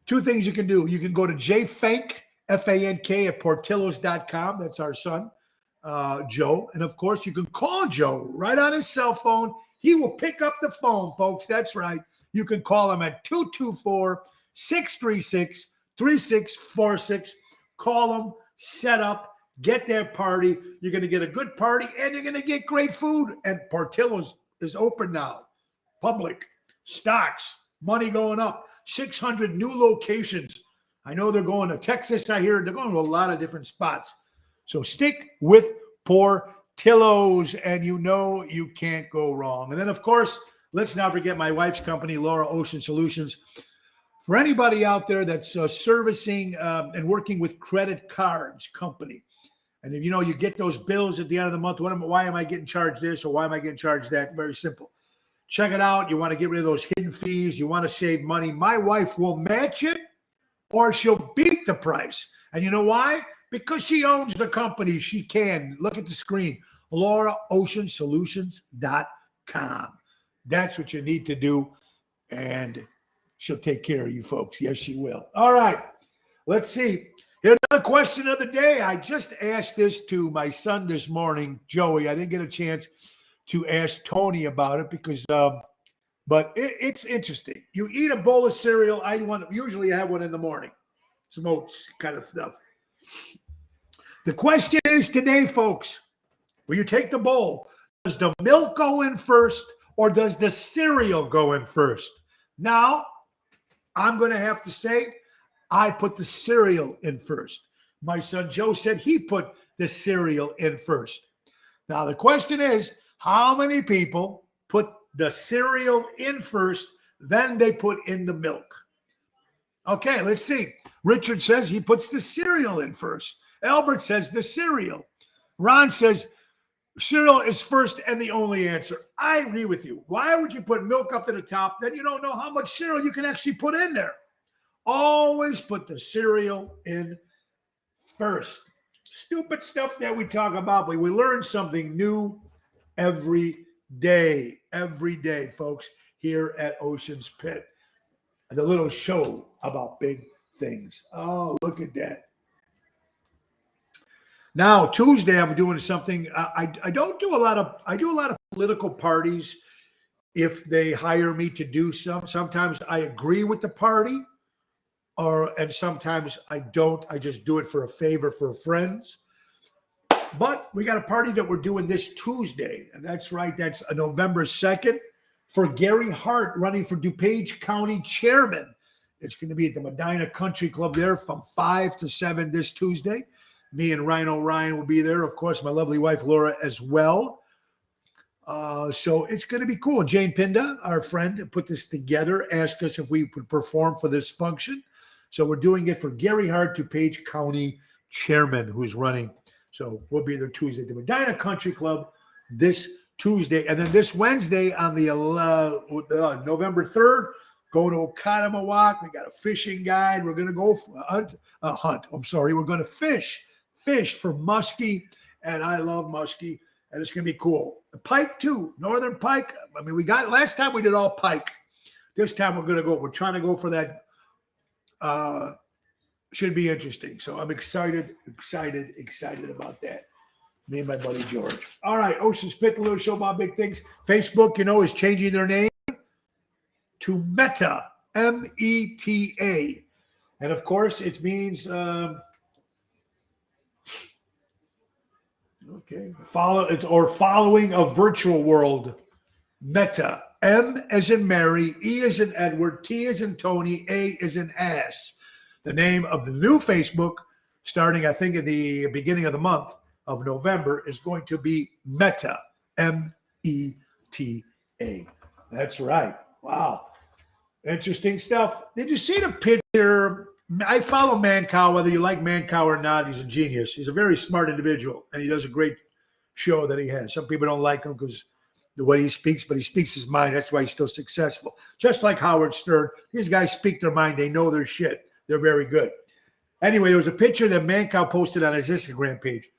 Two things you can do. You can go to jfank, F-A-N-K, at portillos.com. That's our son, Joe. And, of course, you can call Joe right on his cell phone. He will pick up the phone, folks. That's right. You can call him at 224-636-3646. Call him, set up, get that party. You're going to get a good party, and you're going to get great food. And Portillo's is open now. Public, stocks, money going up. 600 new locations. I know they're going to Texas. I hear they're going to a lot of different spots. So stick with Portillo's, and you know you can't go wrong. And then, of course, let's not forget my wife's company, Laura Ocean Solutions. For anybody out there that's servicing and working with credit cards company, and if you get those bills at the end of the month, why am I getting charged this or why am I getting charged that? Very simple. Check it out. You want to get rid of those hidden fees. You want to save money. My wife will match it or she'll beat the price. And you know why? Because she owns the company. She can. Look at the screen. LauraOceanSolutions.com. That's what you need to do. And she'll take care of you folks. Yes, she will. All right. Let's see. Here's another question of the day. I just asked this to my son this morning, Joey. I didn't get a chance to ask Tony about it because, but it's interesting. You eat a bowl of cereal. Usually I have one in the morning. Some oats kind of stuff. The question is today, folks, when you take the bowl, does the milk go in first or does the cereal go in first? Now, I'm going to have to say I put the cereal in first. My son Joe said he put the cereal in first. Now, the question is, how many people put the cereal in first, then they put in the milk? Okay, let's see. Richard says he puts the cereal in first. Albert says the cereal. Ron says cereal is first and the only answer. I agree with you. Why would you put milk up to the top? Then you don't know how much cereal you can actually put in there. Always put the cereal in first. Stupid stuff that we talk about, but we learn something new every day, folks, here at Ocean's Pit. The little show about big things. Oh, look at that. Now, Tuesday, I'm doing something. I do a lot of political parties if they hire me to do some. Sometimes I agree with the party, and sometimes I don't. I just do it for a favor for friends. But we got a party that we're doing this Tuesday, and that's right. That's November 2nd for Gary Hart running for DuPage County Chairman. It's going to be at the Medina Country Club there from 5 to 7 this Tuesday. Me and Rhino Ryan will be there. Of course, my lovely wife, Laura, as well. So it's going to be cool. Jane Pinda, our friend, put this together, asked us if we would perform for this function. So we're doing it for Gary Hart, DuPage County Chairman, who's running. So we'll be there Tuesday at the Medina Country Club this Tuesday. And then this Wednesday on the November 3rd, go to Oconomowoc. We got a fishing guide. We're going to go hunt. We're going to fish for muskie. And I love muskie. And it's going to be cool. The pike too, northern pike. I mean, last time we did all pike. This time we're trying to go for that. Should be interesting. So I'm excited about that. Me and my buddy George. All right, Ocean's Pit, the little show about big things. Facebook, is changing their name to Meta, M-E-T-A. And of course, it means following a virtual world. Meta, M as in Mary, E as in Edward, T as in Tony, A as in ass. The name of the new Facebook, starting I think at the beginning of the month of November, is going to be Meta, M-E-T-A. That's right. Wow. Interesting stuff. Did you see the picture? I follow Mancow, whether you like Mancow or not. He's a genius. He's a very smart individual, and he does a great show that he has. Some people don't like him because the way he speaks, but he speaks his mind. That's why he's still successful. Just like Howard Stern. These guys speak their mind. They know their shit. They're very good. Anyway, there was a picture that Mancow posted on his Instagram page.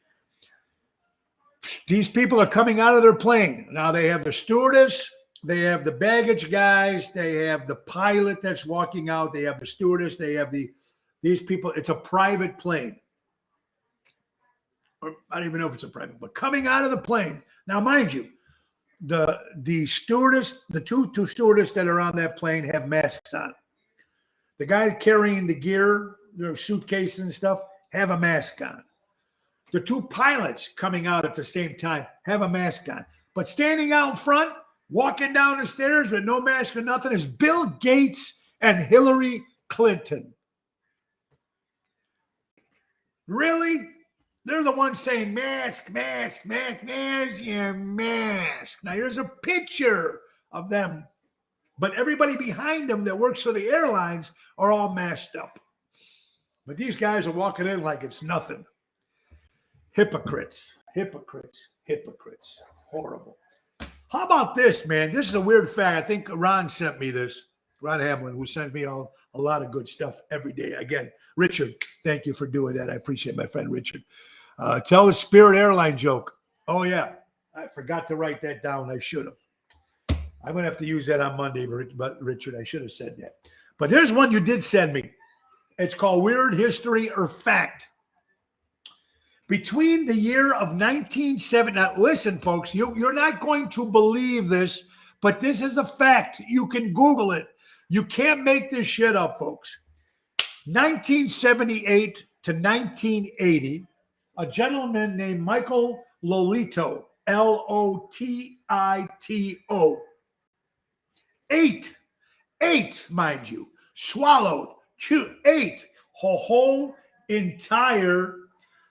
These people are coming out of their plane. Now they have the stewardess. They have the baggage guys. They have the pilot that's walking out. They have the stewardess. They have these people. It's a private plane. Or I don't even know if it's a private, but coming out of the plane. Now, mind you, the stewardess, the two stewardess that are on that plane have masks on. The guy carrying the gear, their suitcase and stuff, have a mask on. The two pilots coming out at the same time have a mask on. But standing out front, walking down the stairs with no mask or nothing, is Bill Gates and Hillary Clinton. Really? They're the ones saying, mask, mask, mask, there's your mask. Now, here's a picture of them. But everybody behind them that works for the airlines are all masked up. But these guys are walking in like it's nothing. Hypocrites, hypocrites, hypocrites. Horrible. How about this, man? This is a weird fact. I think Ron sent me this. Ron Hamlin, who sends me a lot of good stuff every day. Again, Richard, thank you for doing that. I appreciate my friend Richard. Tell the Spirit Airline joke. Oh, yeah. I forgot to write that down. I should have. I'm going to have to use that on Monday, but Richard, I should have said that. But there's one you did send me. It's called Weird History or Fact. Between the year of 1970, now listen, folks, you're not going to believe this, but this is a fact. You can Google it. You can't make this shit up, folks. 1978 to 1980, a gentleman named Michael Lolito, L-O-T-I-T-O, ate, mind you, swallowed, ate a whole entire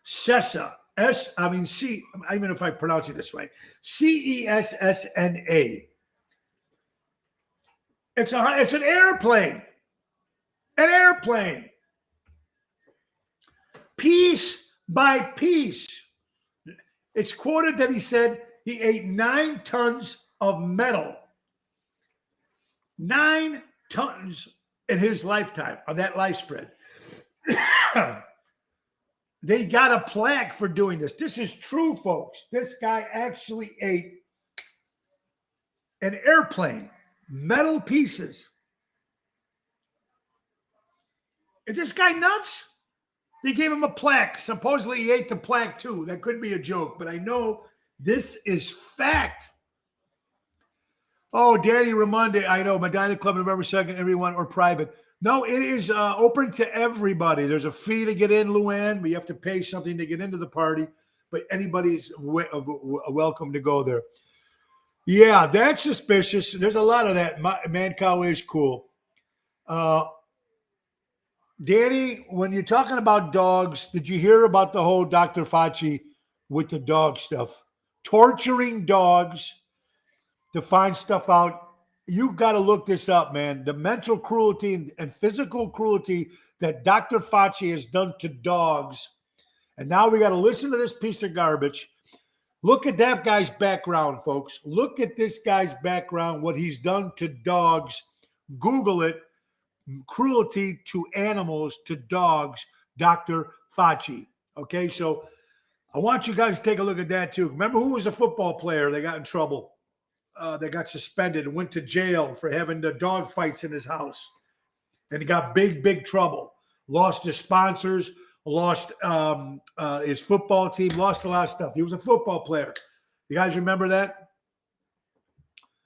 Cessna, even if I pronounce it this way, C-E-S-S-N-A. It's an airplane. An airplane. Piece by piece. It's quoted that he said he ate 9 tons of metal. 9 tons in his lifetime, of that life spread. They got a plaque for doing this. This is true, folks. This guy actually ate an airplane, metal pieces. Is this guy nuts? They gave him a plaque. Supposedly he ate the plaque too. That could be a joke, but I know this is fact. Oh, Danny Raimondi, I know. Medina Club, November 2nd, everyone, or private. No, it is open to everybody. There's a fee to get in, Luann, but you have to pay something to get into the party. But anybody's welcome to go there. Yeah, that's suspicious. There's a lot of that. Mancow is cool. Danny, when you're talking about dogs, did you hear about the whole Dr. Fauci with the dog stuff? Torturing dogs to find stuff out. You got to look this up, man. The mental cruelty and physical cruelty that Dr. Fauci has done to dogs. And now we got to listen to this piece of garbage. Look at that guy's background, folks. Look at this guy's background, what he's done to dogs. Google it. Cruelty to animals, to dogs, Dr. Fauci. Okay, so I want you guys to take a look at that too. Remember who was a football player? They got in trouble. They got suspended and went to jail for having the dog fights in his house. And he got big trouble. Lost his sponsors, lost his football team, lost a lot of stuff. He was a football player. You guys remember that?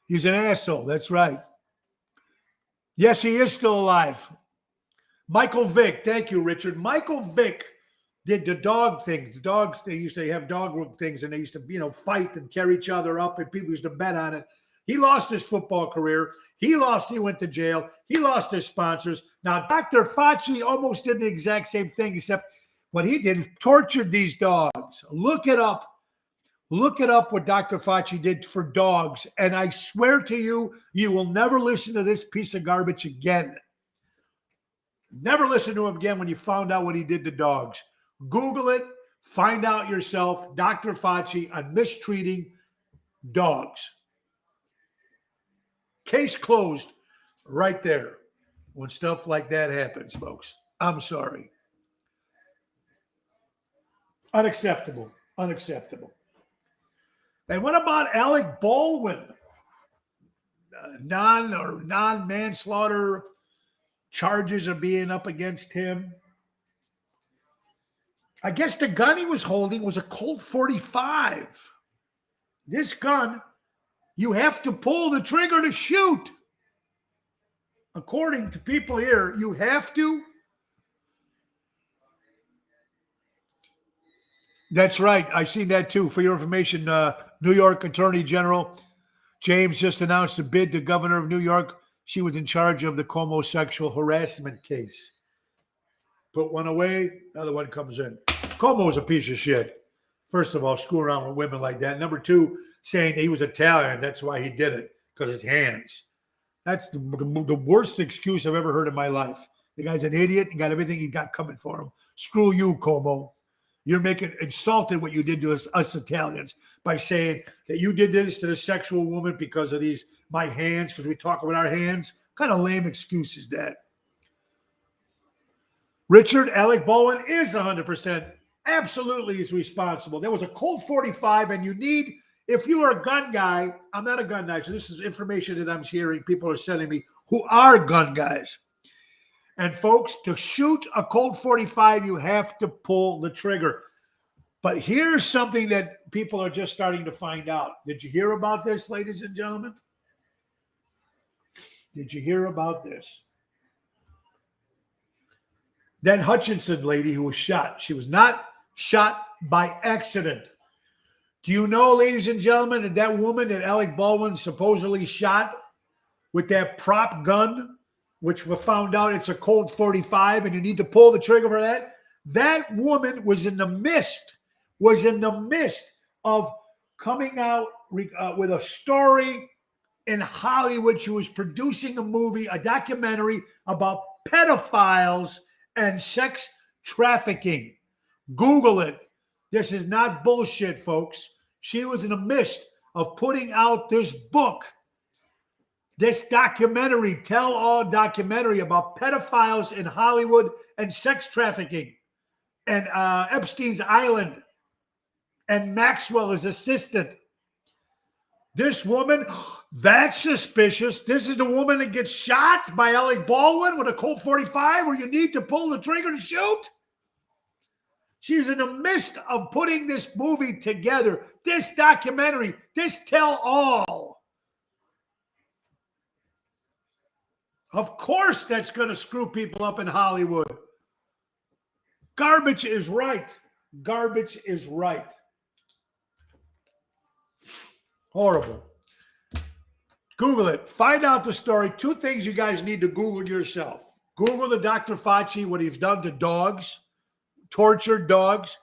He's an asshole. That's right. Yes, he is still alive. Michael Vick. Thank you, Richard. Michael Vick did the dog things. The dogs, they used to have dog things, and they used to, fight and tear each other up, and people used to bet on it. He lost his football career. He went to jail. He lost his sponsors. Now, Dr. Fauci almost did the exact same thing, except what he did, tortured these dogs. Look it up. Look it up what Dr. Fauci did for dogs. And I swear to you, you will never listen to this piece of garbage again. Never listen to him again when you found out what he did to dogs. Google it. Find out yourself. Dr. Fauci on mistreating dogs. Case closed right there when stuff like that happens, folks. I'm sorry. Unacceptable. Unacceptable. And what about Alec Baldwin? Non-manslaughter charges are being up against him. I guess the gun he was holding was a Colt 45. This gun, you have to pull the trigger to shoot. According to people here, you have to. That's right. I've seen that too. For your information, New York Attorney General James just announced a bid to Governor of New York. She was in charge of the Cuomo sexual harassment case. Put one away, another one comes in. Cuomo's a piece of shit. First of all, screw around with women like that. Number two, saying he was Italian. That's why he did it, because his hands. That's the worst excuse I've ever heard in my life. The guy's an idiot. He got everything he got coming for him. Screw you, Cuomo. You're making insulted what you did to us Italians by saying that you did this to the sexual woman because of my hands, because we talk about our hands. What kind of lame excuse is that? Richard, Alec Baldwin is 100%. Absolutely is responsible. There was a Colt 45, and you need, if you are a gun guy, I'm not a gun guy, so this is information that I'm hearing. People are sending me who are gun guys. And folks, to shoot a Colt 45, you have to pull the trigger. But here's something that people are just starting to find out. Did you hear about this, ladies and gentlemen? Did you hear about this? That Hutchinson lady who was shot, she was not shot by accident. Do you know, ladies and gentlemen, that woman that Alec Baldwin supposedly shot with that prop gun, which we found out it's a Colt 45 and you need to pull the trigger for that? That woman was in the midst of coming out with a story in Hollywood. She was producing a movie, a documentary about pedophiles and sex trafficking. Google it. This is not bullshit, folks. She was in the midst of putting out this book, this documentary, tell-all documentary about pedophiles in Hollywood and sex trafficking and Epstein's Island and Maxwell, his assistant. This woman, that's suspicious. This is the woman that gets shot by Alec Baldwin with a Colt 45 where you need to pull the trigger to shoot? She's in the midst of putting this movie together, this documentary, this tell-all. Of course that's going to screw people up in Hollywood. Garbage is right. Garbage is right. Horrible. Google it. Find out the story. Two things you guys need to Google yourself. Google the Dr. Fauci, what he's done to dogs, tortured dogs.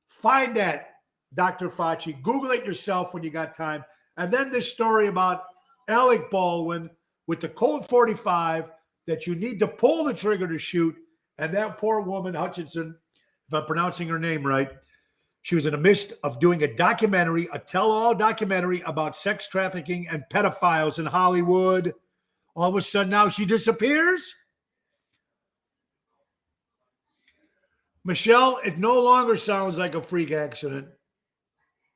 Find that, Dr. Fauci. Google it yourself when you got time. And then this story about Alec Baldwin with the Colt 45 that you need to pull the trigger to shoot. And that poor woman, Hutchinson, if I'm pronouncing her name right, she was in the midst of doing a documentary, a tell-all documentary about sex trafficking and pedophiles in Hollywood. All of a sudden now she disappears. Michelle, it no longer sounds like a freak accident.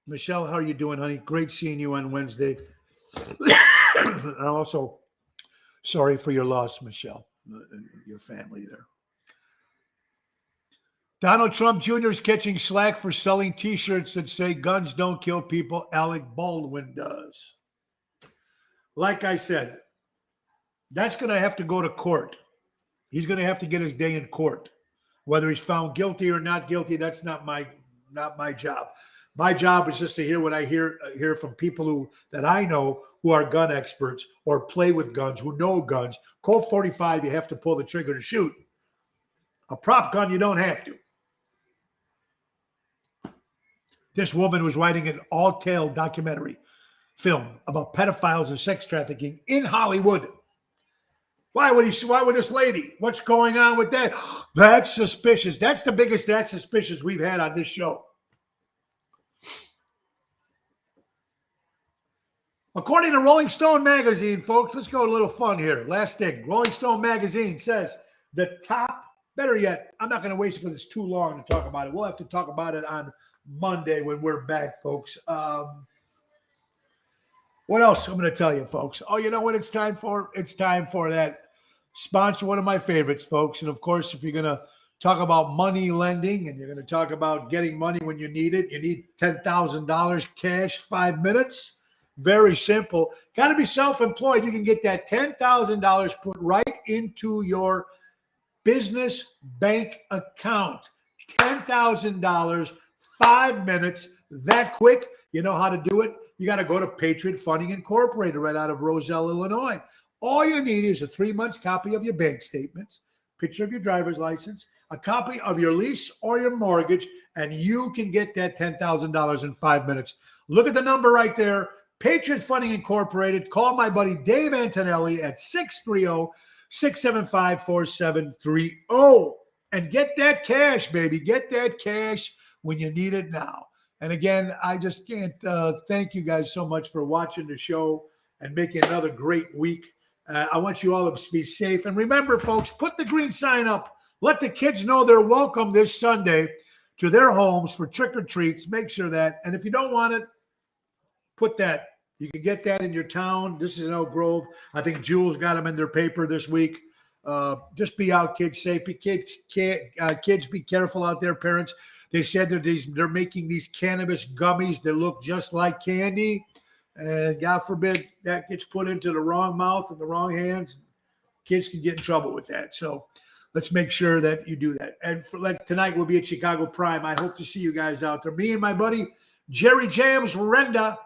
Michelle, how are you doing, honey? Great seeing you on Wednesday. I'm also sorry for your loss, Michelle, and your family there. Donald Trump Jr. is catching slack for selling T-shirts that say guns don't kill people. Alec Baldwin does. Like I said, That's going to have to go to court. He's going to have to get his day in court. Whether he's found guilty or not guilty, that's not my job. My job is just to hear what I hear from people that I know who are gun experts or play with guns, who know guns. Colt 45, you have to pull the trigger to shoot. A prop gun, you don't have to. This woman was writing an all-tale documentary film about pedophiles and sex trafficking in Hollywood. Why would this lady? What's going on with that? That's suspicious. That's the biggest that's suspicious we've had on this show. According to Rolling Stone magazine, folks, let's go a little fun here. Last thing, Rolling Stone magazine says the top, better yet, I'm not going to waste it because it's too long to talk about it. We'll have to talk about it on Monday when we're back, folks. What else I'm going to tell you, folks? Oh, you know what it's time for? It's time for that sponsor, one of my favorites, folks. And, of course, if you're going to talk about money lending and you're going to talk about getting money when you need it, you need $10,000 cash, 5 minutes. Very simple. Got to be self-employed. You can get that $10,000 put right into your business bank account. $10,000, 5 minutes, that quick. You know how to do it? You got to go to Patriot Funding Incorporated right out of Roselle, Illinois. All you need is a 3-month copy of your bank statements, picture of your driver's license, a copy of your lease or your mortgage, and you can get that $10,000 in 5 minutes. Look at the number right there. Patriot Funding Incorporated. Call my buddy Dave Antonelli at 630-675-4730 and get that cash, baby. Get that cash when you need it now. And again, I just can't thank you guys so much for watching the show and making another great week. I want you all to be safe. And remember, folks, put the green sign up. Let the kids know they're welcome this Sunday to their homes for trick-or-treats. Make sure that. And if you don't want it, put that. You can get that in your town. This is in Elk Grove. I think Jules got them in their paper this week. Just be out, kids, safe. Kids, be careful out there, parents. They said they're making these cannabis gummies that look just like candy. And God forbid that gets put into the wrong mouth and the wrong hands. Kids can get in trouble with that. So let's make sure that you do that. And tonight we'll be at Chicago Prime. I hope to see you guys out there. Me and my buddy Jerry Jams Renda.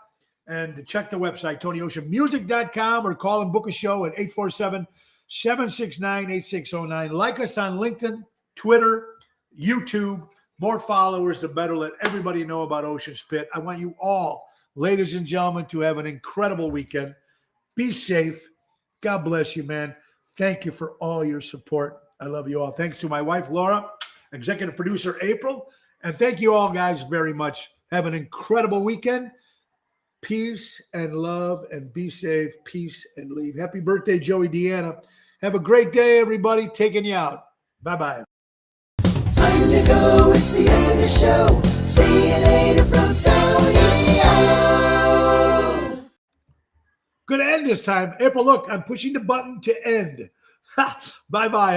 And check the website, TonyOceanMusic.com, or call and book a show at 847-769-8609. Like us on LinkedIn, Twitter, YouTube. More followers, the better. Let everybody know about Ocean's Pit. I want you all, ladies and gentlemen, to have an incredible weekend. Be safe. God bless you, man. Thank you for all your support. I love you all. Thanks to my wife, Laura, executive producer, April. And thank you all, guys, very much. Have an incredible weekend. Peace and love, and be safe. Peace and leave. Happy birthday, Joey Deanna. Have a great day, everybody. Taking you out. Bye-bye. Time to go. It's the end of the show. See you later from Tony O. Good to end this time. April, look, I'm pushing the button to end. Bye-bye.